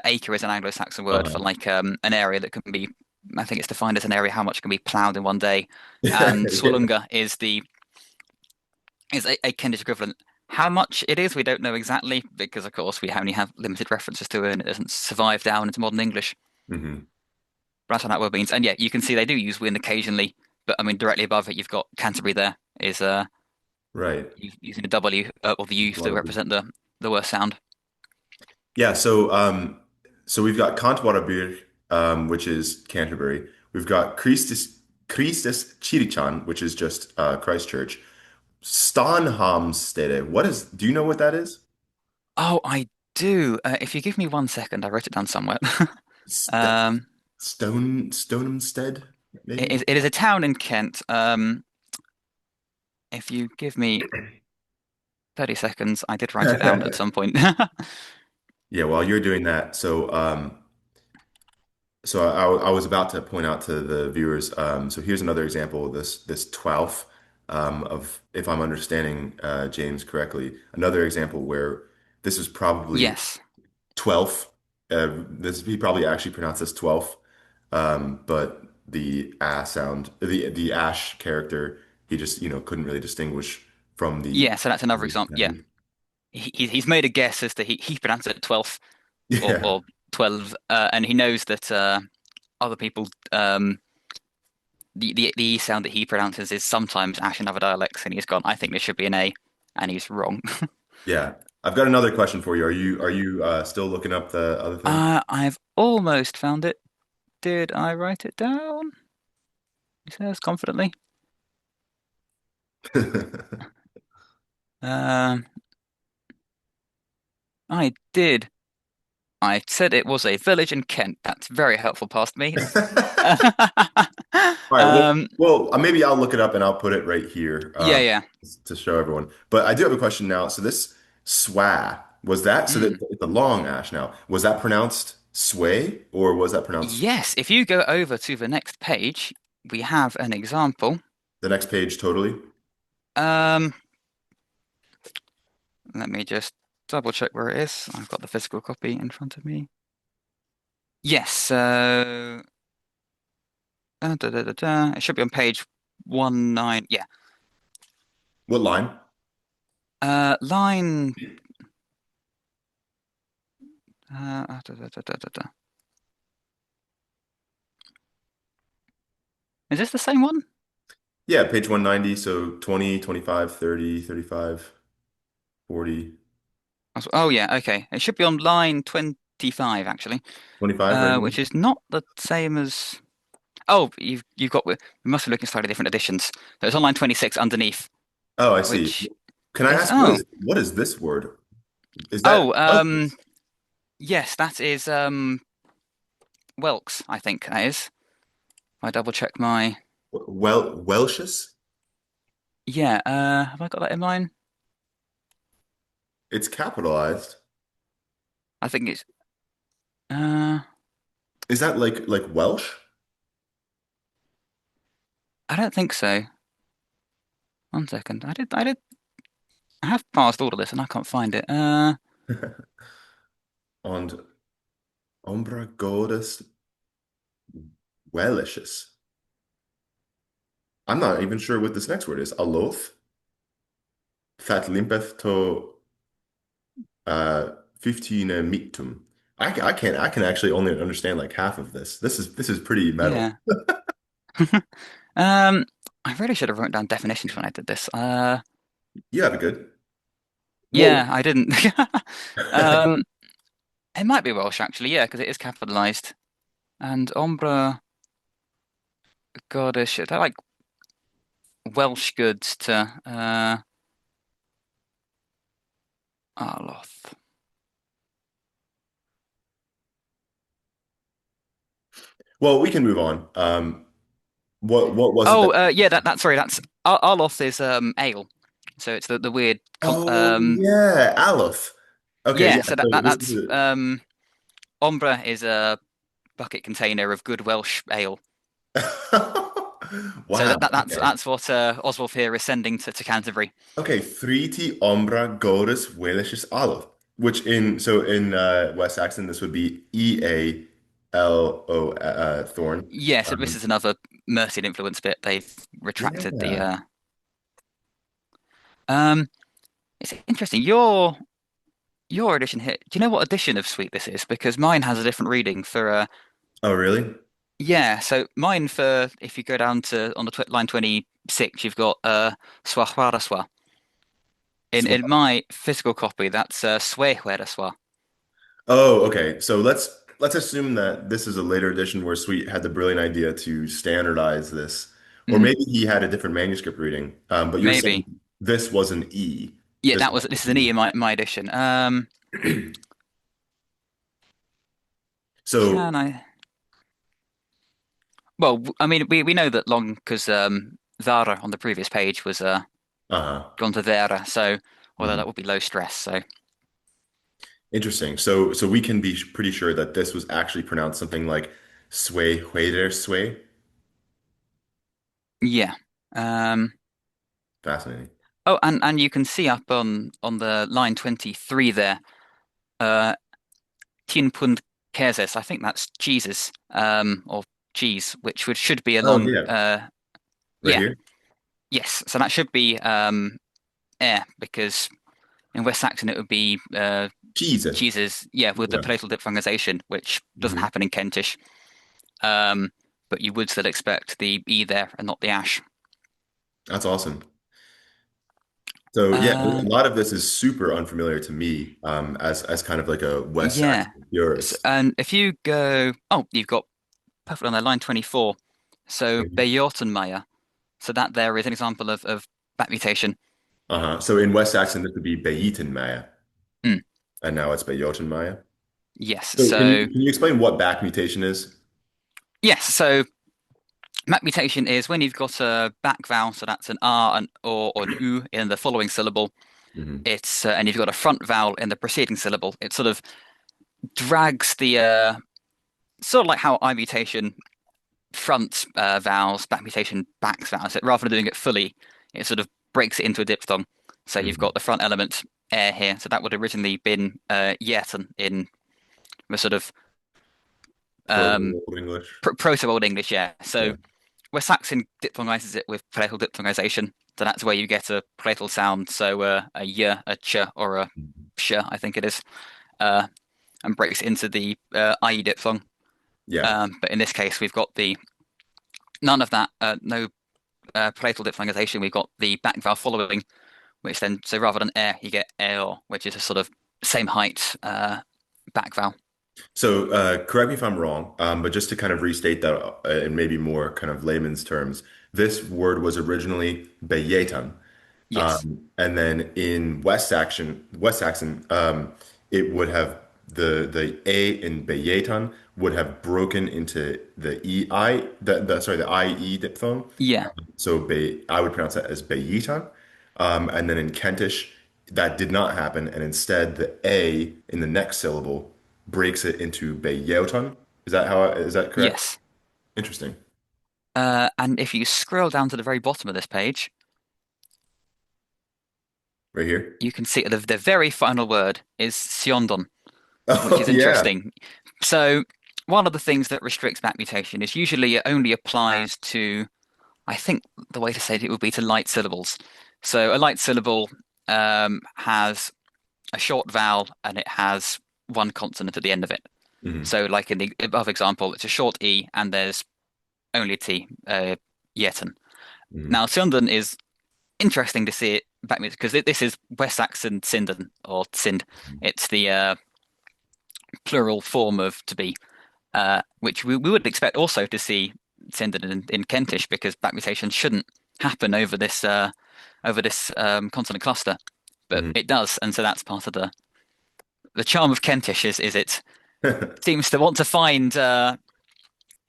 acre is an Anglo-Saxon word for Uh-huh. like an area that can be. I think it's defined as an area how much can be ploughed in one day, and Yeah. Swalunga is a Kentish equivalent. How much it is, we don't know exactly because, of course, we only have limited references to it, and it doesn't survive down into modern English. Hmm. But that's what that word means. And yeah, you can see they do use win occasionally, but I mean, directly above it, you've got Canterbury there is Right. using the W or the U to Waterbury. represent the worst sound. Yeah, so we've got Kantwaterbury, which is Canterbury. We've got Christus Chirichan, which is just Christchurch. Stanhamstede. Do you know what that is? Oh, I do. If you give me 1 second, I wrote it down somewhere. St Um, Stonemstead, maybe? it is a town in Kent. If you give me 30 seconds, I did write it down at some point. Yeah, while you're doing that, so I was about to point out to the viewers. So here's another example of this 12th of, if I'm understanding James correctly, another example where this is probably Yes. 12th. This he probably actually pronounced this 12th, but the sound, the ash character, he just couldn't really distinguish from the. Yeah, so that's another example. Yeah. He's made a guess as to he pronounced it 12th Yeah, or 12, and he knows that other people the E sound that he pronounces is sometimes ash in other dialects, and he's gone, I think this should be an A, and he's wrong. yeah. I've got another question for you. Are you still looking up the other thing? I've almost found it. Did I write it down? He says confidently. Um, I did. I said it was a village in Kent. That's very helpful past me. All right. Well, Um, maybe I'll look it up and I'll put it right here yeah, yeah. to show everyone. But I do have a question now. So this swa was that so that Mm. it's a long ash now? Was that pronounced sway or was that pronounced Yes, if you go over to the next page, we have an example. the next page totally? Um, Let me just double check where it is. I've got the physical copy in front of me. Yes, so it should be on page 19. Yeah. What line? Line Is this the same one? Yeah, page 190. So 20, 25, 30, 35, 40, Oh yeah, okay. It should be on line 25 actually. 25 right here. Which is not the same as. Oh, you've got. We must be looking at slightly different editions. So it's on line 26 underneath, Oh, I see. which Can I is ask oh what is this word? Is that oh Welsh? yes, that is Welks, I think that is. I double check my. Welshes? Yeah, have I got that in mine? It's capitalized. I think it's. Uh, Is that like Welsh? I don't think so. One second. I have parsed all of this and I can't find it. And Umbra Godus Wellishes. I'm not even sure what this next word is. Aloth? Fat limpeth to 15 mitum. I can actually only understand like half of this. This is pretty metal. Yeah. Um, I really should have written down definitions when I did this. You have a good. Well, Yeah, I didn't. Um, it might be Welsh actually, yeah, because it is capitalized. And Ombra Goddess, they're like Welsh goods to Arloth. well, we can move on. What was it that? Oh, yeah, that's sorry, that's Arloth is ale. So it's the weird Oh yeah, Aleph. Okay, yeah. yeah, so that, So that this that's is Ombra is a bucket container of good Welsh ale. So wow. Okay. that's what Oswolf here is sending to Canterbury. Okay, Thriti Ombra Godus Walishes Aleph, which in West Saxon this would be Ealo Thorn. Yeah, so this Um, is another Mercian influence bit. They've retracted the yeah. um it's interesting. Your edition here. Do you know what edition of Sweet this is? Because mine has a different reading for Oh, really? yeah, so mine for if you go down to on the tw line 26, you've got Swahwaraswa. In my physical copy, that's Swehweraswa. Oh, okay. So let's assume that this is a later edition where Sweet had the brilliant idea to standardize this, or Mm, maybe he had a different manuscript reading. But you're saying maybe. this was an E. Yeah, This this is an E in my edition. so Can I? Well, I mean, we know that long because Zara on the previous page was uh-huh. gone to Vera, so although that Mhm. would be low stress, so Interesting. So we can be pretty sure that this was actually pronounced something like sway, hueder, sway. yeah. Um, Fascinating. oh, and you can see up on the line 23 there, uh, Tien Pund Kezes. I think that's Jesus, or cheese, which should be Oh along. yeah, right Yeah, here. yes. So that should be air because in West Saxon it would be Cheese. cheeses. Yeah, with the Yeah. platal diphthongization, which doesn't Mhm. happen in Kentish. Um, but you would still expect the E there and not the ash. That's awesome. So yeah, a Um, lot of this is super unfamiliar to me as kind of like a West yeah. Saxon purist. And if you go, oh, you've got perfect on there, line 24. So Bejotenmeier. So that there is an example of back mutation. Uh-huh. So in West Saxon, this would be Beyitinmaya, Mm, and now it's Beyotenmaya. yes. So So can you explain what back mutation is? yes. So back mutation is when you've got a back vowel, so that's an R and or an U in the following syllable. Hmm. It's and you've got a front vowel in the preceding syllable. It sort of drags the sort of like how I mutation front vowels, back mutation backs vowels. It, rather than doing it fully, it sort of breaks it into a diphthong. So you've got Hmm. the front element air here. So that would have originally been yeten in the sort of um, Proto-Old English. Proto Old English, yeah. Yeah. So where Saxon diphthongizes it with palatal diphthongization, so that's where you get a palatal sound. So a y, a ch, or a Mhm. sh, I think it is, uh, and breaks into the IE diphthong. Yeah. But in this case, we've got the none of that, no palatal diphthongization. We've got the back vowel following, which then, so rather than air, you get air, which is a sort of same height back vowel. So correct me if I'm wrong, but just to kind of restate that in maybe more kind of layman's terms, this word was originally Beyetan. Yes. And then in West Saxon, it would have the A in Beyetan would have broken into the EI, the IE diphthong. Yeah. So I would pronounce that as Beyitan. And then in Kentish, that did not happen, and instead the A in the next syllable breaks it into Beyotan. Is that correct? Yes. Interesting. And if you scroll down to the very bottom of this page, Right here. you can see the very final word is Siondon, which Oh is yeah. interesting. So one of the things that restricts back mutation is usually it only applies to, I think the way to say it would be to light syllables. So a light syllable has a short vowel and it has one consonant at the end of it. Hmm. So like in the above example, it's a short E and there's only a T, yeten. Hmm. Now, Siondon is interesting to see it back because this is West Saxon Sinden or Sind. It's the plural form of to be, which we would expect also to see Sinden in Kentish because back mutation shouldn't happen over this consonant cluster, but Hmm. it does, and so that's part of the charm of Kentish is it seems to want to find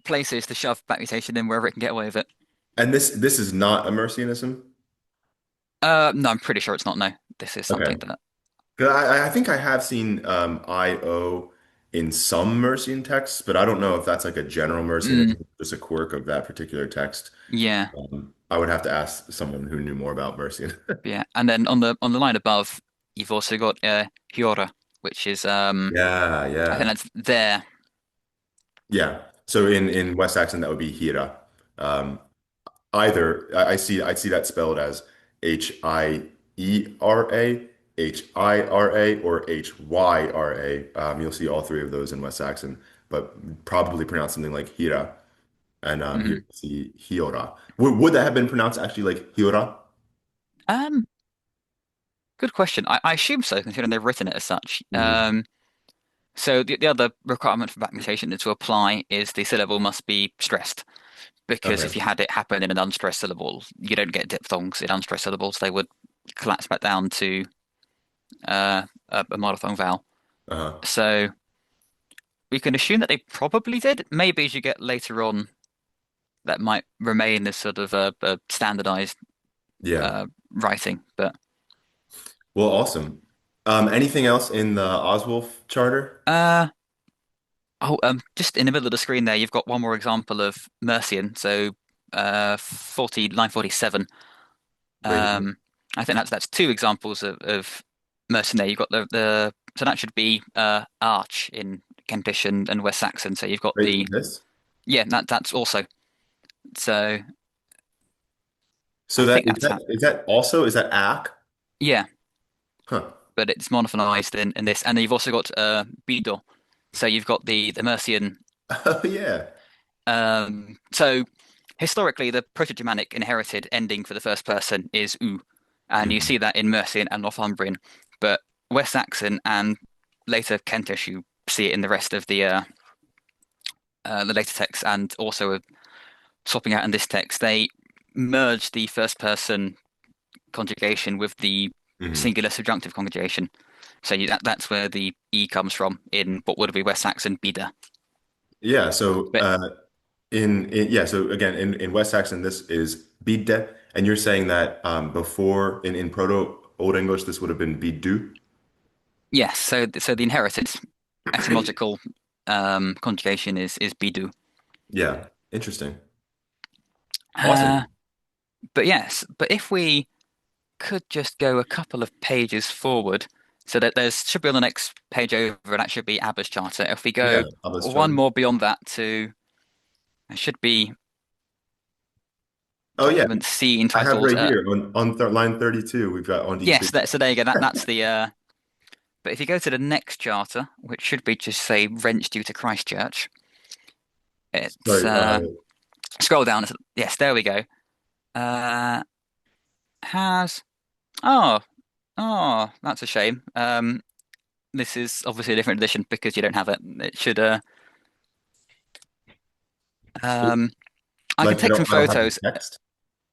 places to shove back mutation in wherever it can get away with it. And this is not a Mercianism? No, I'm pretty sure it's not. No, this is Okay. something that. 'Cause I think I have seen IO in some Mercian texts, but I don't know if that's like a general Mm, Mercianism, just a quirk of that particular text. yeah. I would have to ask someone who knew more about Mercian. Yeah, and then on the line above, you've also got Hyora, which is Yeah, I think yeah. that's there. Yeah. So in West Saxon that would be Hira. Um, either I see that spelled as Hiera, Hira, or Hyra. You'll see all three of those in West Saxon, but probably pronounce something like Hira. And here Mhm. you see Hiora. Would that have been pronounced actually like Hiora? Um, Good question. I assume so, considering they've written it as such. Hmm. So the other requirement for back mutation to apply is the syllable must be stressed, because if Okay. you had it happen in an unstressed syllable, you don't get diphthongs in unstressed syllables. They would collapse back down to a monophthong vowel. Uh-huh. So we can assume that they probably did. Maybe as you get later on, that might remain as sort of a standardized Yeah. writing. But Well, awesome. Anything else in the Oswolf charter? uh, just in the middle of the screen there, you've got one more example of Mercian. So line 47. Right here. I think that's two examples of Mercian there. You've got the so that should be arch in Kentish and West Saxon. So you've got Right the this. yeah that's also so So I that think that's how is that also is that ack? yeah, Huh. but it's monophonized in this, and then you've also got bido. So you've got the Mercian. Oh yeah. So historically, the Proto-Germanic inherited ending for the first person is u. and you Mhm. see that in Mercian and Northumbrian. But West Saxon and later Kentish, you see it in the rest of the later texts, and also swapping out in this text. They merge the first person conjugation with the Mhm. singular subjunctive conjugation. So that's where the E comes from in what would be West Saxon Bida. Yeah, so But yeah, so again in West Saxon this is bidde, and you're saying that before in Proto Old English this would have been bidu. yes, so the inherited etymological conjugation is Bidu. Yeah, interesting. Uh, Awesome. but yes, but if we could just go a couple of pages forward, so that there's should be on the next page over, and that should be Abba's charter. If we Yeah, go Abba's one charter. more beyond that to, it should be Oh yeah, document C I have entitled right here on th line 32 we've got on yes. decrease. So there you go. That's the But if you go to the next charter, which should be just say rents due to Christchurch, it's Sorry, scroll down. Yes, there we go. Uh, has oh that's a shame. This is obviously a different edition because you don't have it. It should um I can like take some I don't have the photos. text.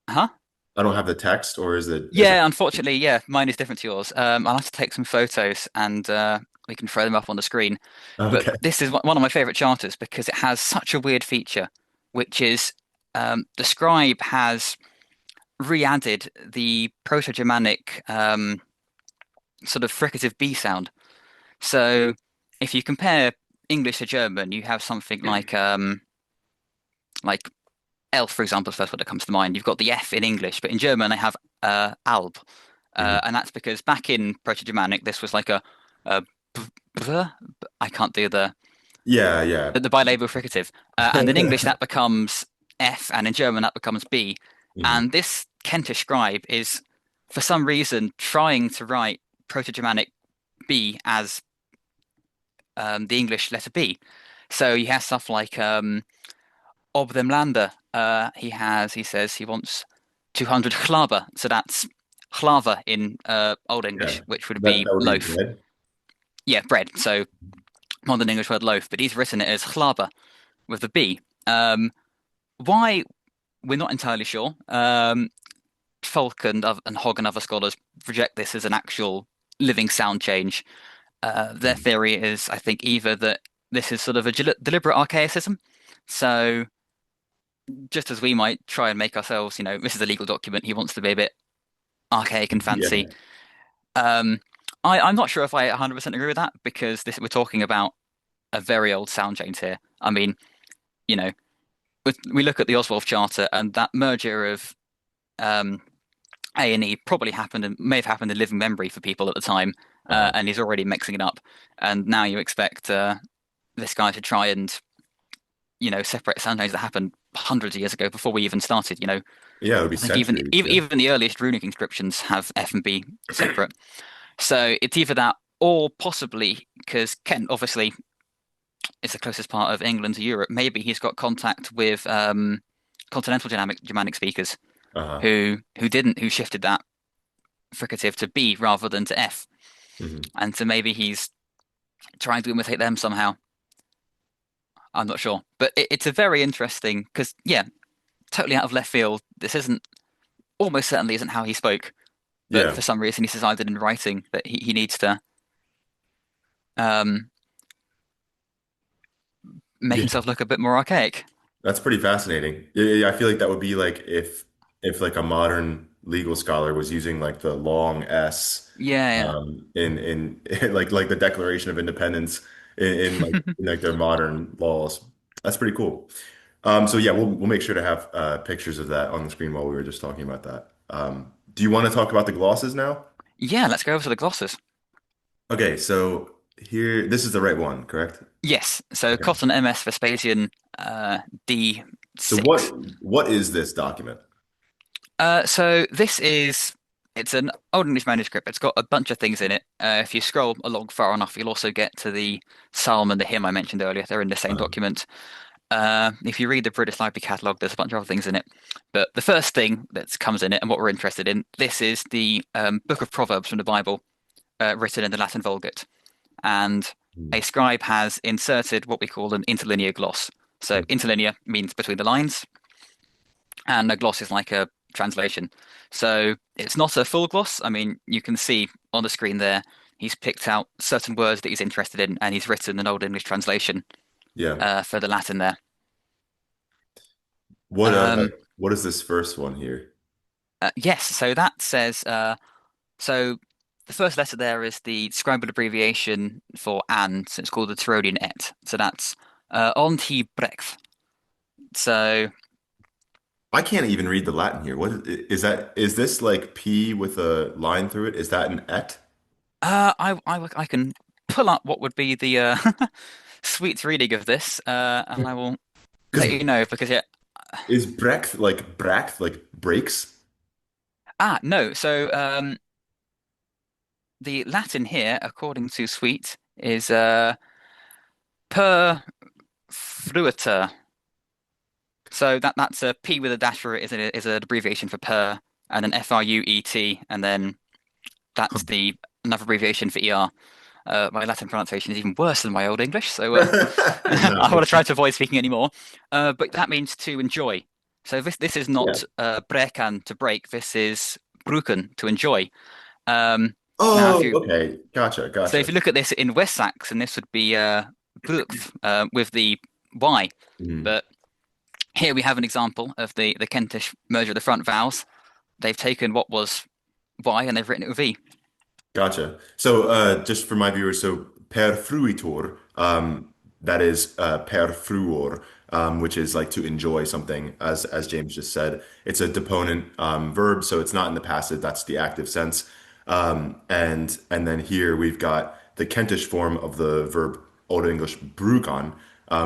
Huh? I don't have the text, or is it? Yeah, unfortunately, yeah, mine is different to yours. I'll have to take some photos and we can throw them up on the screen. But Okay. this is one of my favorite charters because it has such a weird feature, which is the scribe has re-added the Proto-Germanic sort of fricative B sound. So if you compare English to German, you have something like elf, for example, is the first word that comes to mind. You've got the F in English, but in German they have alb, Mhm. and that's because back in Proto-Germanic this was like a I can't do Yeah, yeah. the bilabial fricative, and in English that becomes F, and in German that becomes B. Mhm. And this Kentish scribe is, for some reason, trying to write Proto-Germanic B as the English letter B. So he has stuff like Ob dem Lande. He says he wants 200 chlaber. So that's chlaver in Old Yeah. English, which would That be that would be loaf. bread. Yeah, bread. So modern English word loaf, but he's written it as chlaber with the B. Why we're not entirely sure. Falk and Hogg and other scholars reject this as an actual living sound change. Their Mhm. theory is, I think, either that this is sort of a deliberate archaicism. So just as we might try and make ourselves, this is a legal document, he wants to be a bit archaic and fancy. Yeah. Um, I'm not sure if I 100% agree with that because we're talking about a very old sound change here. I mean, you know, we look at the Oswolf Charter and that merger of um, A&E probably happened and may have happened in living memory for people at the time, Uh-huh. and he's already mixing it up. And now you expect this guy to try and separate sound changes that happened hundreds of years ago before we even started. Yeah, it would be I think even centuries. even Yeah. even the earliest runic inscriptions have F and B separate. So it's either that or possibly because Kent obviously is the closest part of England to Europe. Maybe he's got contact with continental Germanic speakers Uh-huh. who shifted that fricative to B rather than to F, Mhm. and so maybe he's trying to imitate them somehow. I'm not sure, but it's a very interesting because yeah, totally out of left field. This isn't almost certainly isn't how he spoke, but Yeah. for some reason he's decided in writing that he needs to um, make Yeah. himself look a bit more archaic. That's pretty fascinating. Yeah, I feel like that would be like if like a modern legal scholar was using like the long S Yeah, in like the Declaration of Independence yeah. in like their modern laws. That's pretty cool. So yeah, we'll make sure to have pictures of that on the screen while we were just talking about that. Do you want to talk about the glosses now? Yeah, let's go over to the glosses. Okay, so here this is the right one, correct? Yes, so Okay. Cotton MS Vespasian So D6. what is this document? So it's an Old English manuscript. It's got a bunch of things in it. If you scroll along far enough, you'll also get to the psalm and the hymn I mentioned earlier. They're in the same Uh, document. If you read the British Library catalogue, there's a bunch of other things in it. But the first thing that comes in it, and what we're interested in, this is the Book of Proverbs from the Bible, written in the Latin Vulgate. And Hmm. a scribe has inserted what we call an interlinear gloss. So interlinear means between the lines, and a gloss is like a translation. So it's not a full gloss. I mean, you can see on the screen there, he's picked out certain words that he's interested in, and he's written an Old English translation Yeah. for the Latin there. What Um, what is this first one here? yes, so that says so. The first letter there is the scribal abbreviation for and, so it's called the Tyrolian et. So that's on he brekt. So I can't even read the Latin here. What is that? Is this like P with a line through it? Is that an et? I can pull up what would be the sweet reading of this, and I will let Because you know because yeah. is brecht like breaks? No. So the Latin here, according to Sweet, is per fruiter. So that's a P with a dash through it is an abbreviation for per, and then fruet, and then that's the another abbreviation for er. My Latin pronunciation is even worse than my Old English, so I No. want to try to avoid speaking anymore. But that means to enjoy. So this is Yeah. not brekan to break. This is bruken to enjoy. Um, now, Oh, okay. so if Gotcha. you look at this in West Saxon, this would be brukt with the y. Mhm. But here we have an example of the Kentish merger of the front vowels. They've taken what was y and they've written it with v. Gotcha. So, just for my viewers, so per fruitor, that is per fruor, which is like to enjoy something, as James just said. It's a deponent verb, so it's not in the passive. That's the active sense. And then here we've got the Kentish form of the verb Old English brukan,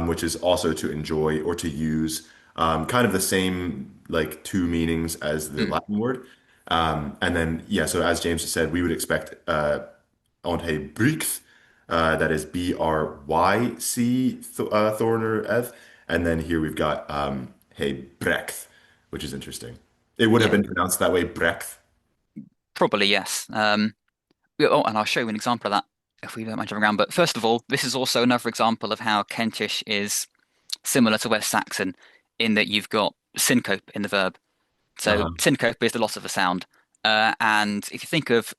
which is also to enjoy or to use, kind of the same like two meanings as the Mm, Latin word. And then, yeah, so as James just said, we would expect Ante Bryx, that is Bryc, Thorner F. And then here we've got Hey Brecht, which is interesting. It would have yeah, been pronounced that way, Brecht. probably yes. Yeah, oh, and I'll show you an example of that if we don't mind jumping around. But first of all, this is also another example of how Kentish is similar to West Saxon in that you've got syncope in the verb. So Uh-huh. syncope is the loss of a sound. And if you think of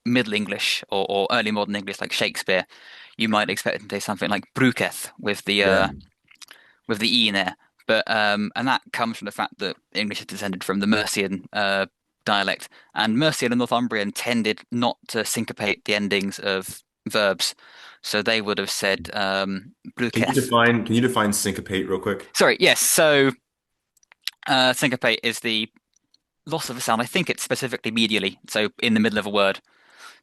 Middle English or early modern English like Shakespeare, you might expect him to say something like bruketh Yeah, with the e in there. But and that comes from the fact that English is descended from the Mercian dialect, and Mercian and Northumbrian tended not to syncopate the endings of verbs, so they would have said bruketh. can you define syncopate real quick? Sorry, yes. So syncopate is the loss of a sound. I think it's specifically medially, so in the middle of a word.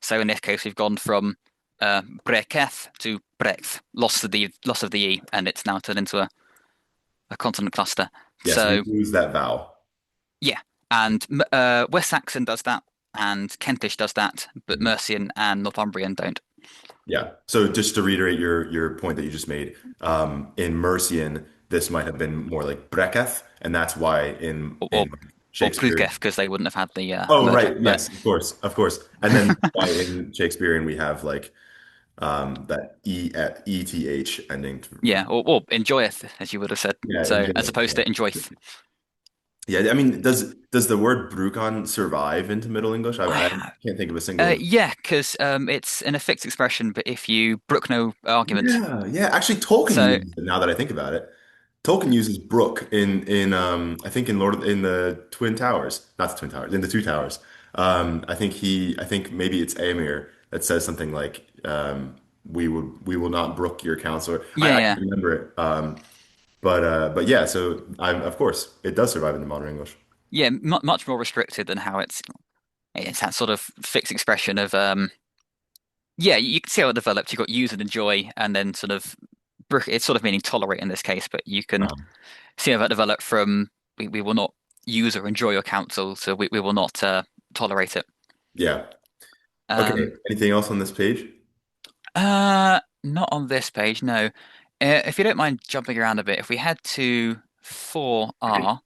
So in this case, we've gone from breketh to brekt, loss of the e, and it's now turned into a consonant cluster. Yes, we So lose that vowel. yeah, and West Saxon does that, and Kentish does that, but Mhm. Mercian and Northumbrian don't. Yeah. So just to reiterate your point that you just made, in Mercian, this might have been more like Breketh, and that's why Or or, in or Shakespeare. Bruketh because they wouldn't have had the Oh, merger. right. But Yes, of course. And then why in Shakespearean we have like that eth ending. yeah, or enjoyeth as you would have said. Yeah, So enjoy. as opposed Yeah. to enjoyth. Yeah, I mean, does the word brucon survive into Middle English? I I can't think of a single. yeah, because it's an affixed expression, but if you brook no argument, Yeah, yeah. Actually, Tolkien so uses it now that I think about it. Tolkien uses brook in I think in the Twin Towers, not the Twin Towers, in the Two Towers. I think maybe it's Aemir that says something like we will not brook your counsel. I yeah, can't remember it. But yeah, so of course it does survive in the modern English. yeah, much more restricted than how it's that sort of fixed expression of yeah, you can see how it developed. You got use and enjoy, and then sort of it's sort of meaning tolerate in this case, but you can see how that developed from we will not use or enjoy your counsel, so we will not tolerate it. Yeah. Okay. Um, Anything else on this page? not on this page, no. If you don't mind jumping around a bit, if we head to 4R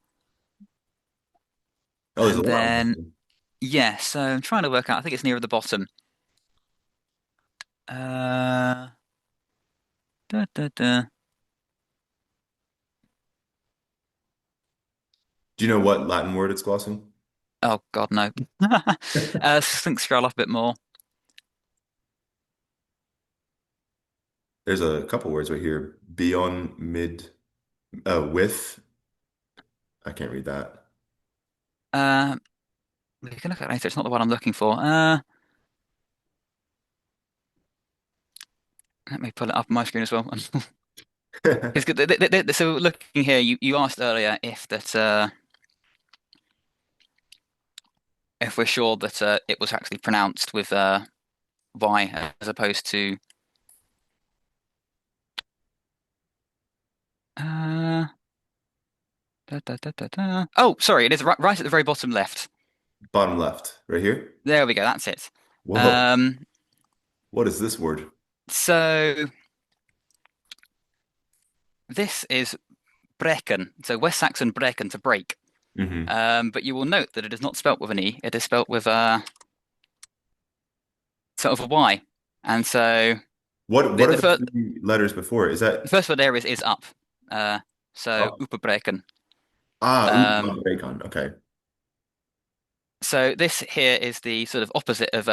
Oh, there's a and lot of then, them. yeah, so I'm trying to work out, I think it's nearer the bottom. Uh, da, da, da. Do you know what Latin word it's glossing? Oh, God, no. Think scroll off a bit more. There's a couple words right here. Beyond, mid, with. I can't read that. Uh, we can look at it later. It's not the one I'm looking for. Let me pull it up on my screen as well. It's good. So looking here, you asked earlier if we're sure that it was actually pronounced with Y as opposed to uh, Oh, sorry, it is right at the very bottom left. Bottom left, right here. There we go. That's it. Whoa, Um, what is this word? so this is brecken. So West Saxon brecken to break. Hmm. But you will note that it is not spelt with an E. It is spelt with sort of a Y. And so What the are the the first three letters before? Is the that first word there is up. So oh, Upperbrecken. oh, Um, bacon. Okay. so this here is the sort of opposite of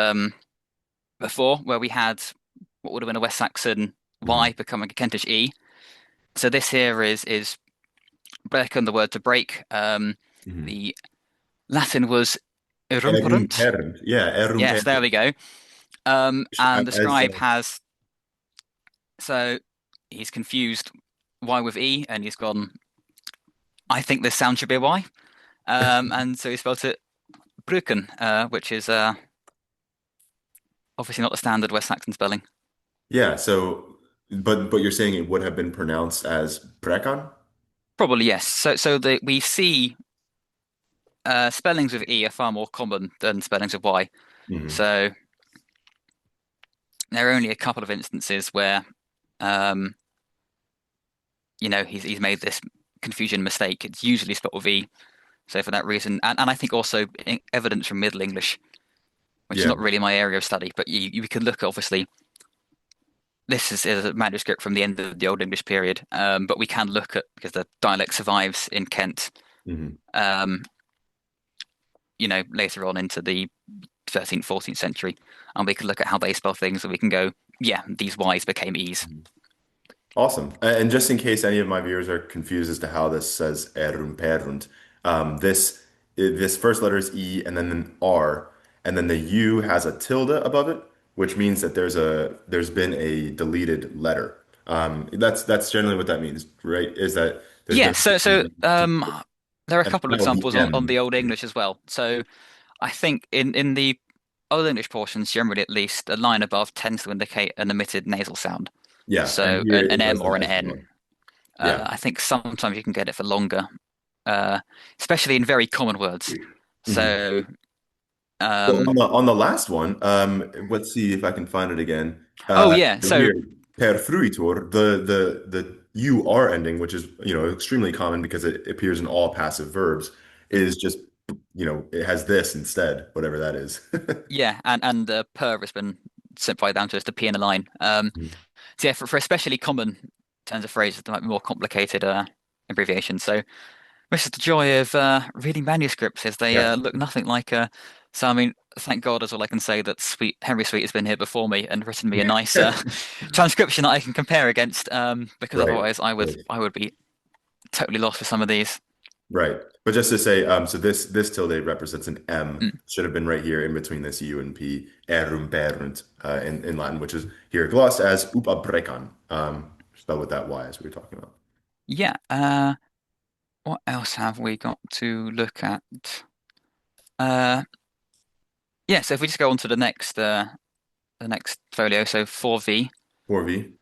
before, where we had what would have been a West Saxon Hmm. Y becoming a Kentish E. So this here is brecken, the word to break. Hmm. The Latin was irrumperant. Erumperent. Yeah, Yes, there we erumperent. go. And the As scribe has so he's confused Y with E, and he's gone. I think this sound should be a Y. And so he spelled it Brücken, which is obviously not the standard West Saxon spelling. yeah, so but you're saying it would have been pronounced as prekon? Probably yes. So we see spellings of E are far more common than spellings of Y. Hmm. So there are only a couple of instances where um, he's made this confusion mistake. It's usually spelled with E. So for that reason, and I think also evidence from Middle English, which is Yeah. not really my area of study, but you can look at obviously is a manuscript from the end of the Old English period, but we can look at because the dialect survives in Kent. Hmm. Um, later on into the 13th, 14th century, and we can look at how they spell things, and we can go, yeah, these Y's became E's. Awesome. And just in case any of my viewers are confused as to how this says erumperunt, this first letter is E and then an R, and then the U has a tilde above it, which means that there's been a deleted letter. That's generally what that means, right? Is that there's Yeah, been there are a and couple of that would be examples on the M. Old English as well. So I think in the Old English portions, generally at least, a line above tends to indicate an omitted nasal sound. Yeah, and So here an it M does or that an as N. well. Yeah. I think sometimes you can get it for longer, uh, especially in very common words. Mhm. So Well, um, on the last one, let's see if I can find it again. oh yeah, Right so here, per fruitor, the UR ending, which is extremely common because it appears in all passive verbs, is just it has this instead, whatever that is. yeah, and per has been simplified down to just a P and a line. Mhm. So yeah, for especially common turns of phrases, there might be more complicated abbreviations. So this is the joy of reading manuscripts, is they Yeah. look nothing like So I mean, thank God is all I can say that Sweet Henry Sweet has been here before me and written me a nice transcription that I can compare against. Because Right. otherwise Right. I would be totally lost for some of these. Right. But just to say, so this tilde represents an M. Mm. Should have been right here in between this U and P. Erumperunt in Latin, which is here glossed as upabrekan, spelled with that Y as we were talking about. Yeah. What else have we got to look at? Uh, yeah. So if we just go on to the next folio, so 4V, 4V.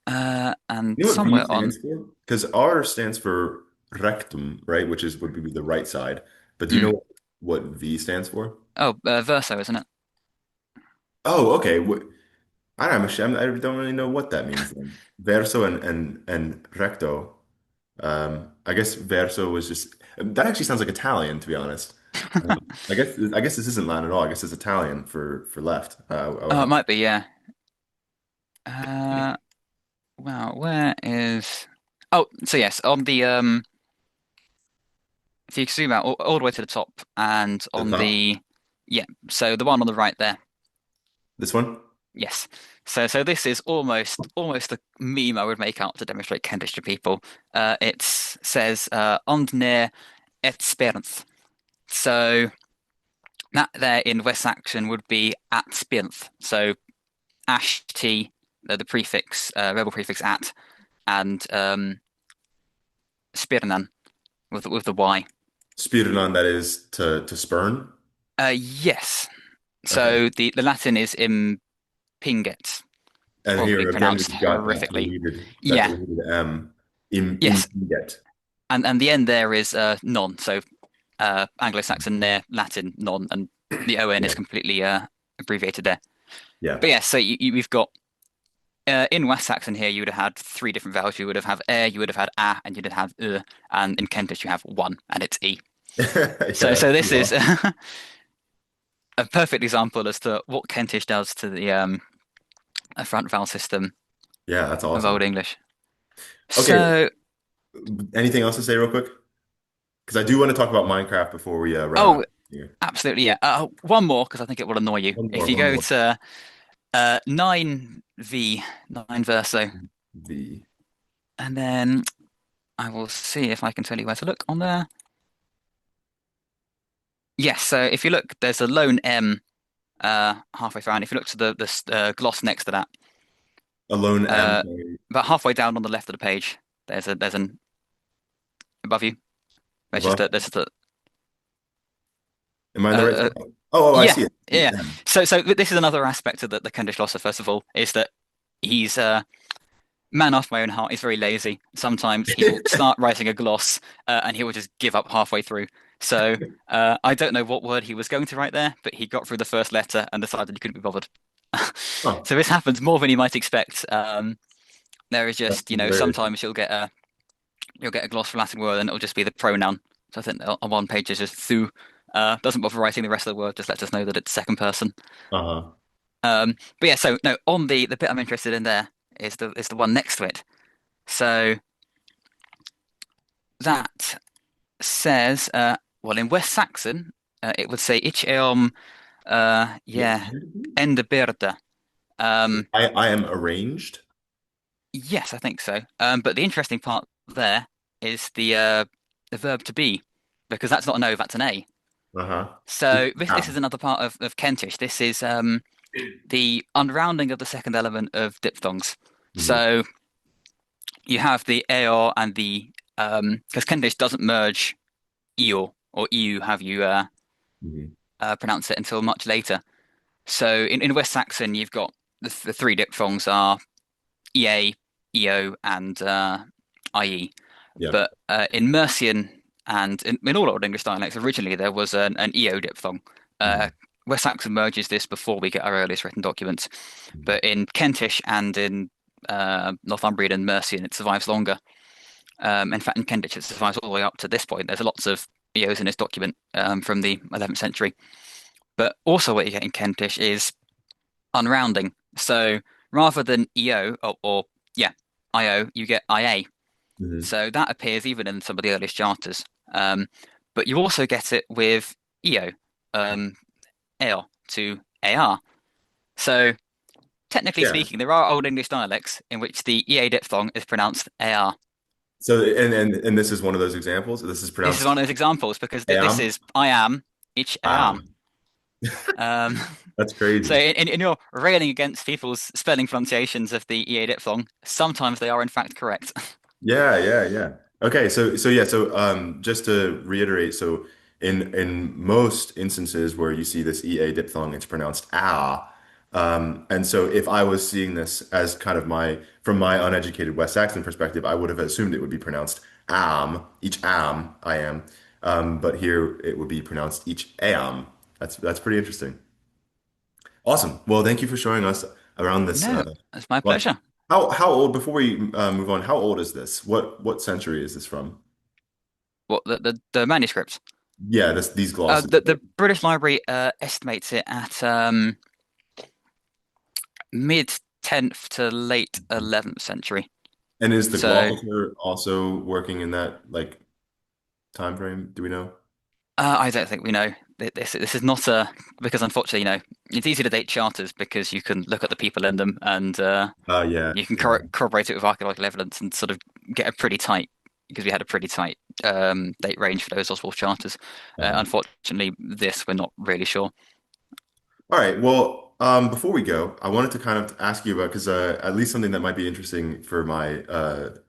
and You know what V somewhere on stands for? Because R stands for rectum, right? Which is would be the right side. But do you mm, know what V stands for? verso, isn't it? Oh, okay. I don't really know what that means then. Verso and recto. I guess verso was just that actually sounds like Italian, to be honest. I guess this isn't Latin at all. I guess it's Italian for left. I would Oh, it have might be, yeah. Uh, well, where is? Oh, so yes, on the if you zoom out all the way to the top and the on top. the yeah, so the one on the right there. This one. Yes. So this is almost the meme I would make out to demonstrate Kentish to people. It says ond near et spernt. So that there in West Saxon would be at spinth. So ash t, the prefix, rebel prefix at, and spirnan with the y. Spirinon, that is to spurn. Yes. Okay. So the Latin is impinget, And probably here again, pronounced we've got horrifically. that Yeah. deleted M Yes. in get. And the end there is non. So Anglo-Saxon near Latin non, and the on Yeah. is completely abbreviated there. Yeah. But yeah, so we've got in West Saxon here, you would have had three different vowels. You would have had you would have had a, and you'd have had and in Kentish you have one, and it's e. Yeah, So that's this pretty is awesome. a perfect example as to what Kentish does to the a front vowel system Yeah, that's of awesome. Old English. Okay, So anything else to say real quick? Because I do want to talk about Minecraft before we run out oh, here. absolutely yeah. One more because I think it will annoy you. One If more, you one go more. to 9v 9 verso, The and then I will see if I can tell you where to look on there. Yes, so if you look, there's a lone M halfway through. And if you look to the gloss next to that, Alone M uh, about halfway down on the left of the page, there's an above you. above. There's just a Am I in the right uh, spot? I yeah, see it. yeah. M. So this is another aspect of the Kentish Schlosser. First of all, is that he's man after my own heart. He's very lazy. Sometimes he will start writing a gloss and he will just give up halfway through. So I don't know what word he was going to write there, but he got through the first letter and decided he couldn't be bothered. Oh, So this happens more than you might expect. There is that's just, hilarious. sometimes you'll get a gloss for Latin word and it'll just be the pronoun. So I think on one page it's just thu. Doesn't bother writing the rest of the word, just lets us know that it's second person. Uh-huh. But yeah, so no, on the bit I'm interested in there is the one next to it. So that says, well, in West Saxon, it would say ich eom, Yeah. yeah, ende birda. Um, I am arranged. yes, I think so. But the interesting part there is the verb to be, because that's not an O, that's an A. Uh-huh. So this is Ah. another part of Kentish. This is the unrounding of the second element of diphthongs. Mhm. So you have the AR and the because Kentish doesn't merge EO or EU have you Mhm. pronounce it until much later. So in West Saxon, you've got the three diphthongs are EA, EO, and IE. Yeah. But in Mercian and in all Old English dialects, originally there was an EO diphthong. Uh, Mhm. West Saxon merges this before we get our earliest written documents. Mhm. But in Kentish and in Northumbrian and Mercian, it survives longer. In fact, in Kentish, it survives all the way up to this point. There's lots of EOs in this document from the 11th century. But also, what you get in Kentish is unrounding. So rather than EO or yeah, IO, you get IA. Mhm. So that appears even in some of the earliest charters. Um, but you also get it with EO, AR to AR. So technically Yeah. speaking, there are Old English dialects in which the EA diphthong is pronounced AR. So and this is one of those examples. This is This is pronounced one of those examples because this am. is I am, each I am. Am. Um, That's so crazy. in your railing against people's spelling pronunciations of the EA diphthong, sometimes they are in fact correct. Yeah, yeah, yeah. Okay, just to reiterate, so in most instances where you see this EA diphthong, it's pronounced ah. And so if I was seeing this as kind of my from my uneducated West Saxon perspective, I would have assumed it would be pronounced am, each am, I am. But here it would be pronounced each am. That's pretty interesting. Awesome. Well, thank you for showing us around this. No, it's my Well, pleasure. how old? Before we move on, how old is this? What century is this from? What the manuscript? Yeah, this these glosses. The British Library estimates it at mid 10th to late 11th century. And is the So glossator also working in that like time frame? Do we know? I don't think we know. This is not a because unfortunately, it's easy to date charters because you can look at the people in them and Yeah, you can yeah. corroborate it with archaeological evidence and sort of get a pretty tight because we had a pretty tight date range for those Oswolf charters. Uh, Unfortunately, this we're not really sure. all right. Well, before we go, I wanted to kind of ask you about because at least something that might be interesting for my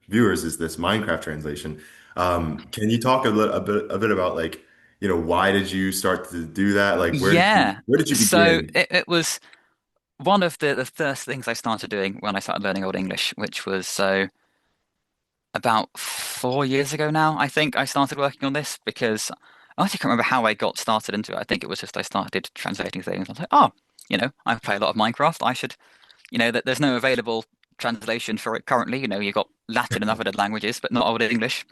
viewers is this Minecraft translation. Can you talk a bit about like, why did you start to do that? Like, Yeah. where did you So begin? it was one of the first things I started doing when I started learning Old English, which was so about 4 years ago now, I think I started working on this because I actually can't remember how I got started into it. I think it was just I started translating things. I was like, oh, I play a lot of Minecraft. I should, that there's no available translation for it currently. You've got Latin and other languages, but not Old English.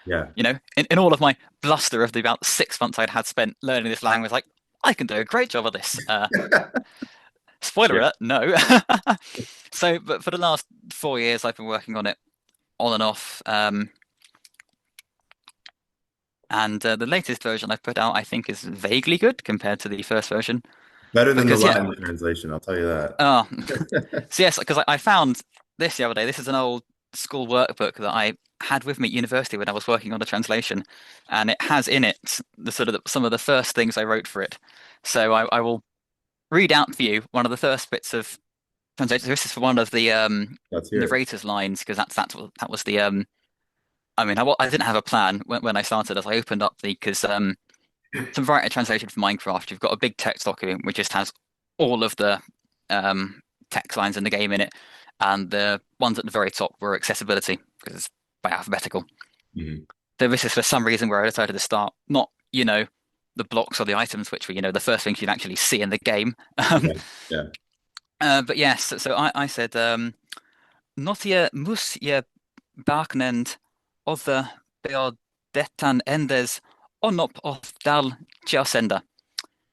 Yeah. In all of my bluster of the about 6 months I'd had spent learning this language, like I can do a great job of this. Spoiler Yeah. alert, no. So, but for the last 4 years, I've been working on it on and off. And the latest version I've put out, I think, is vaguely good compared to the first version. Better than the Because, yeah, Latin translation, I'll tell you that. uh, so yes, because I found this the other day. This is an old school workbook that I had with me at university when I was working on the translation, and it has in it the sort of some of the first things I wrote for it. So I will read out for you one of the first bits of translation. This is for one of the Let's hear it. narrator's lines because that was the I mean, I didn't have a plan when I started as I opened up the because some writer translation for Minecraft, you've got a big text document which just has all of the um, text lines in the game in it, and the ones at the very top were accessibility because it's by alphabetical. Mhm. So this is for some reason where I decided to start not, the blocks or the items which were, the first things you'd actually see in the game. Yeah. Yeah. But yes, so I said, not je mus je baknend other beordetan endes onop of dal geosenda.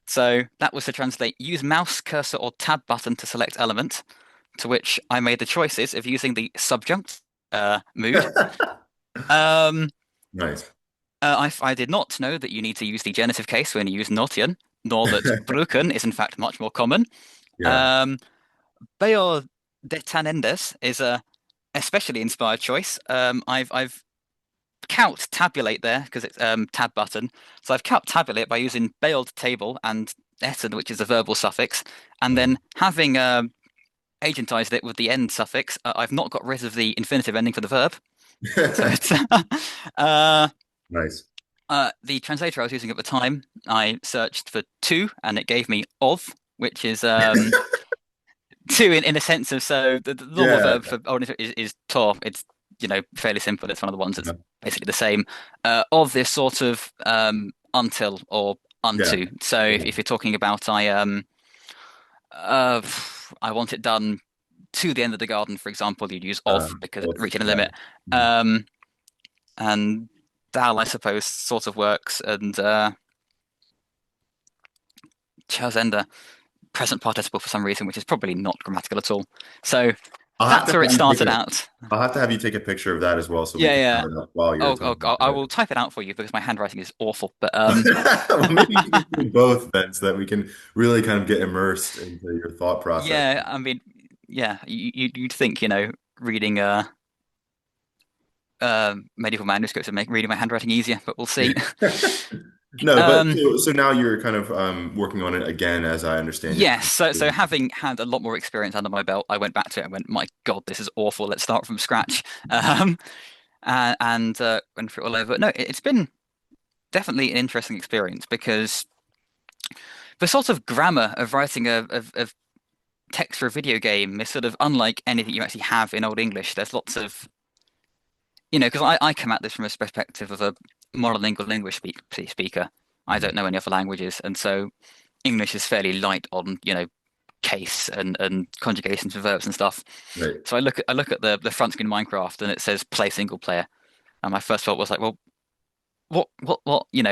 So that was to translate use mouse cursor or tab button to select element, to which I made the choices of using the subjunct mood. Um, Nice. I did not know that you need to use the genitive case when you use notian, nor that bruken is in fact much more common. Yeah. Um, Beo detanendes is a especially inspired choice. I've count tabulate there because it's tab button. So I've count tabulate by using bailed table and etten, which is a verbal suffix, and Uh, then having agentized it with the end suffix. I've not got rid of the infinitive ending for the verb. So it's uh, Nice. the translator I was using at the time. I searched for to, and it gave me of, which is to in a sense of so the normal Yeah. verb for old is to. It's fairly simple. It's one of the ones that's basically the same. Of this sort of until or Yeah. unto. So Yeah. if you're talking about uh I want it done to the end of the garden, for example, you'd use of because Both. reaching a Yeah. limit. Mhm. Um and dal I suppose sort of works and Chazenda present participle for some reason, which is probably not grammatical at all. So I'll have to that's where it have you take started a out. I'll have to have you take a picture of that as well so we Yeah, can yeah. have it up while you're Oh, talking I about it. will type it out for you because my handwriting is awful. But Well, maybe you can do both then so that we can really kind of get immersed into your thought process. yeah, I mean, yeah, you'd think reading medieval manuscripts would make reading my handwriting easier, but we'll see. No, but Um, so now you're kind of working on it again, as I understand yes, so you. having had a lot more experience under my belt, I went back to it and went, my God, this is awful. Let's start from scratch. And went through it all over. But no, it's been definitely an interesting experience because the sort of grammar of writing of text for a video game is sort of unlike anything you actually have in Old English. There's lots of, because I come at this from a perspective of a monolingual speaker. I don't know any other languages, and so English is fairly light on, case and conjugations for verbs and stuff. Right. So I look at the front screen of Minecraft and it says play single player, and my first thought was like, well, what,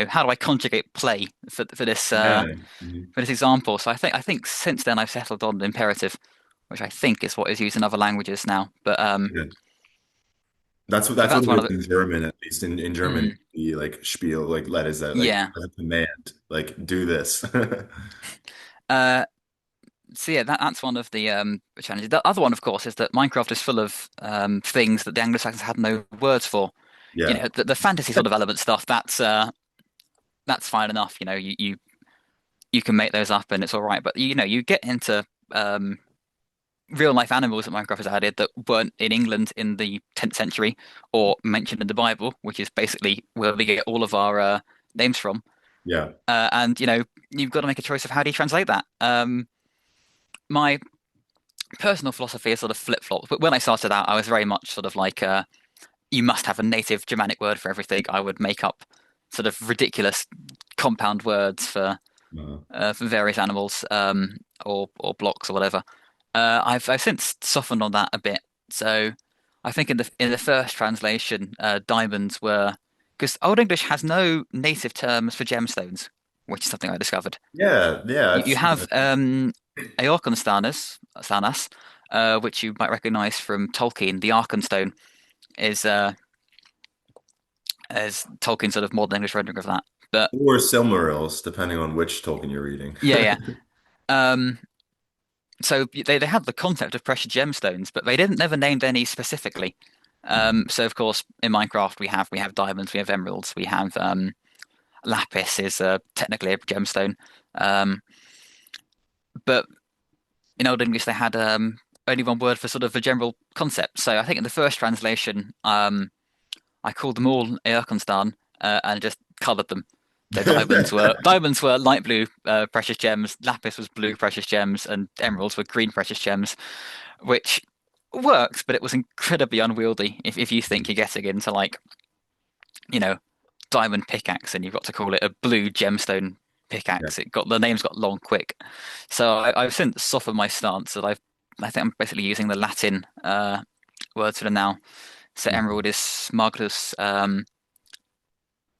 how do I conjugate play for this Yeah. Mhm. for this example? So I think since then I've settled on imperative, which I think is what is used in other languages now. But Yeah. but That's what that's it one is of the in German, at least in German, mm, the like spiel, like letters that like yeah. as a command, like do this. Uh, so yeah, that's one of the challenges. The other one, of course, is that Minecraft is full of things that the Anglo-Saxons had no words for. Yeah. The fantasy sort of element stuff. That's fine enough. You can make those up and it's all right. But you get into um, real life animals that Minecraft has added that weren't in England in the 10th century or mentioned in the Bible, which is basically where we get all of our names from. Yeah. And you've got to make a choice of how do you translate that. My personal philosophy is sort of flip-flop. But when I started out, I was very much sort of like, you must have a native Germanic word for everything. I would make up sort of ridiculous compound words Uh, for various animals or blocks or whatever. I've since softened on that a bit. So I think in the first translation, diamonds were because Old English has no native terms for gemstones, which is something I discovered. yeah. Yeah. You have Stanas, which you might recognize from Tolkien. The Arkenstone is as Tolkien's sort of modern English rendering of that. But Or Silmarils, depending on which Tolkien you're reading. yeah, yeah. Um, so they had the concept of precious gemstones, but they didn't never named any specifically. So of course in Minecraft we have diamonds, we have emeralds, we have lapis is technically a gemstone. Um, but in Old English they had only one word for sort of a general concept. So I think in the first translation, I called them all Earkonstan and just coloured them. So diamonds were light blue precious gems, lapis was blue precious gems, and emeralds were green precious gems, which works, but it was incredibly unwieldy if you think you're getting into like, you know, diamond pickaxe and you've got to call it a blue gemstone Yeah. pickaxe. The names got long quick. So I've since softened my stance that I think I'm basically using the Latin words for them now. So Mhm. emerald is magnus.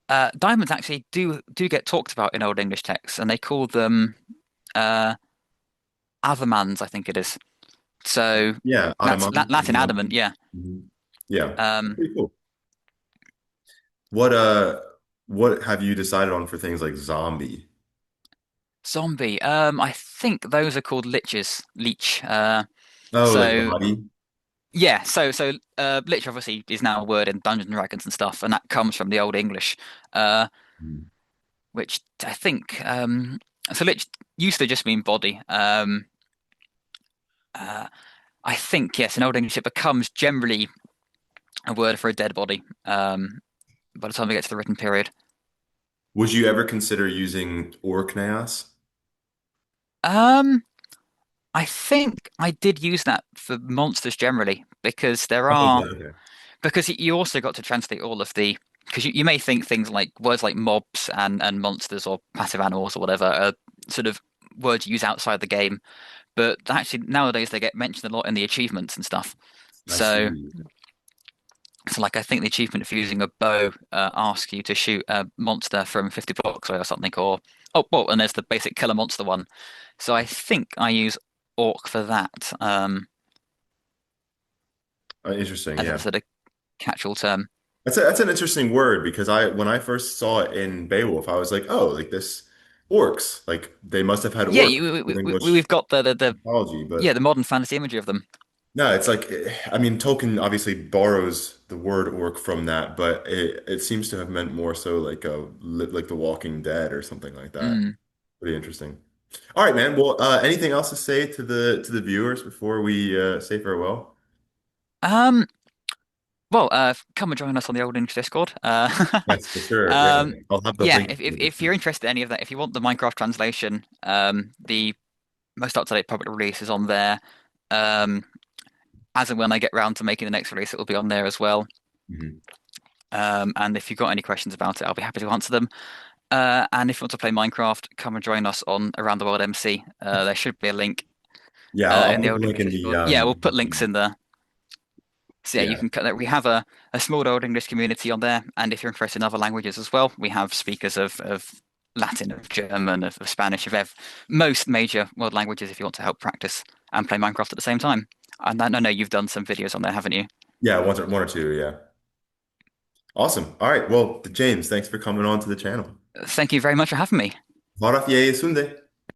Diamonds actually do get talked about in Old English texts, and they call them uh, adamans, I think it is. So Yeah. that's Ottoman. Latin adamant, yeah. Mhm. Yeah. Um, Pretty cool. What uh what have you decided on for things like zombie? zombie. I think those are called liches, leech. Oh, like So body? yeah, so lich obviously is now a word in Dungeons and Dragons and stuff, and that comes from the Old English, uh, Mhm. which I think so lich used to just mean body. Uh, I think yes, in Old English it becomes generally a word for a dead body. By the time we get to the written period. Would you ever consider using Orkneas? Um, I think I did use that for monsters generally because there Oh, are yeah, okay. because you also got to translate all of the because you may think things like words like mobs and monsters or passive animals or whatever are sort of words you use outside the game, but actually nowadays they get mentioned a lot in the achievements and stuff. I So see. so like I think the achievement for using a bow asks you to shoot a monster from 50 blocks away or something, or oh well, and there's the basic killer monster one. So I think I use orc for that Interesting, as a yeah. sort of catch-all term. That's an interesting word because I when I first saw it in Beowulf, I was like, oh, like this orcs. Like they must have had Yeah, orcs in English we've got the mythology, yeah but the modern fantasy imagery of them. no, it's like I mean Tolkien obviously borrows the word orc from that, but it seems to have meant more so like like The Walking Dead or something like that. Mm. Pretty interesting. All right, man. Well, anything else to say to the viewers before we say farewell? Um, well, come and join us on the Old English Discord. Yes, for sure. Yeah, Um, I'll have the yeah, link if in the if you're description. interested in any of that, if you want the Minecraft translation, the most up-to-date public release is on there. Um, as and when I get round to making the next release, it will be on there as well. Mhm. And if you've got any questions about it, I'll be happy to answer them. And if you want to play Minecraft, come and join us on Around the World MC. There should be a link. Yeah, I'll in the put the old link English in the Discord. Yeah, we'll put links in the. So yeah, you yeah. can cut that. We have a small old English community on there, and if you're interested in other languages as well, we have speakers of Latin, of German, of Spanish, most major world languages if you want to help practice and play Minecraft at the same time. And I know you've done some videos on there, haven't you? Yeah, one or two, yeah. Awesome. All right. Well, James, thanks for coming on to the channel. Thank you very much for having me. Var att jag är Sunde.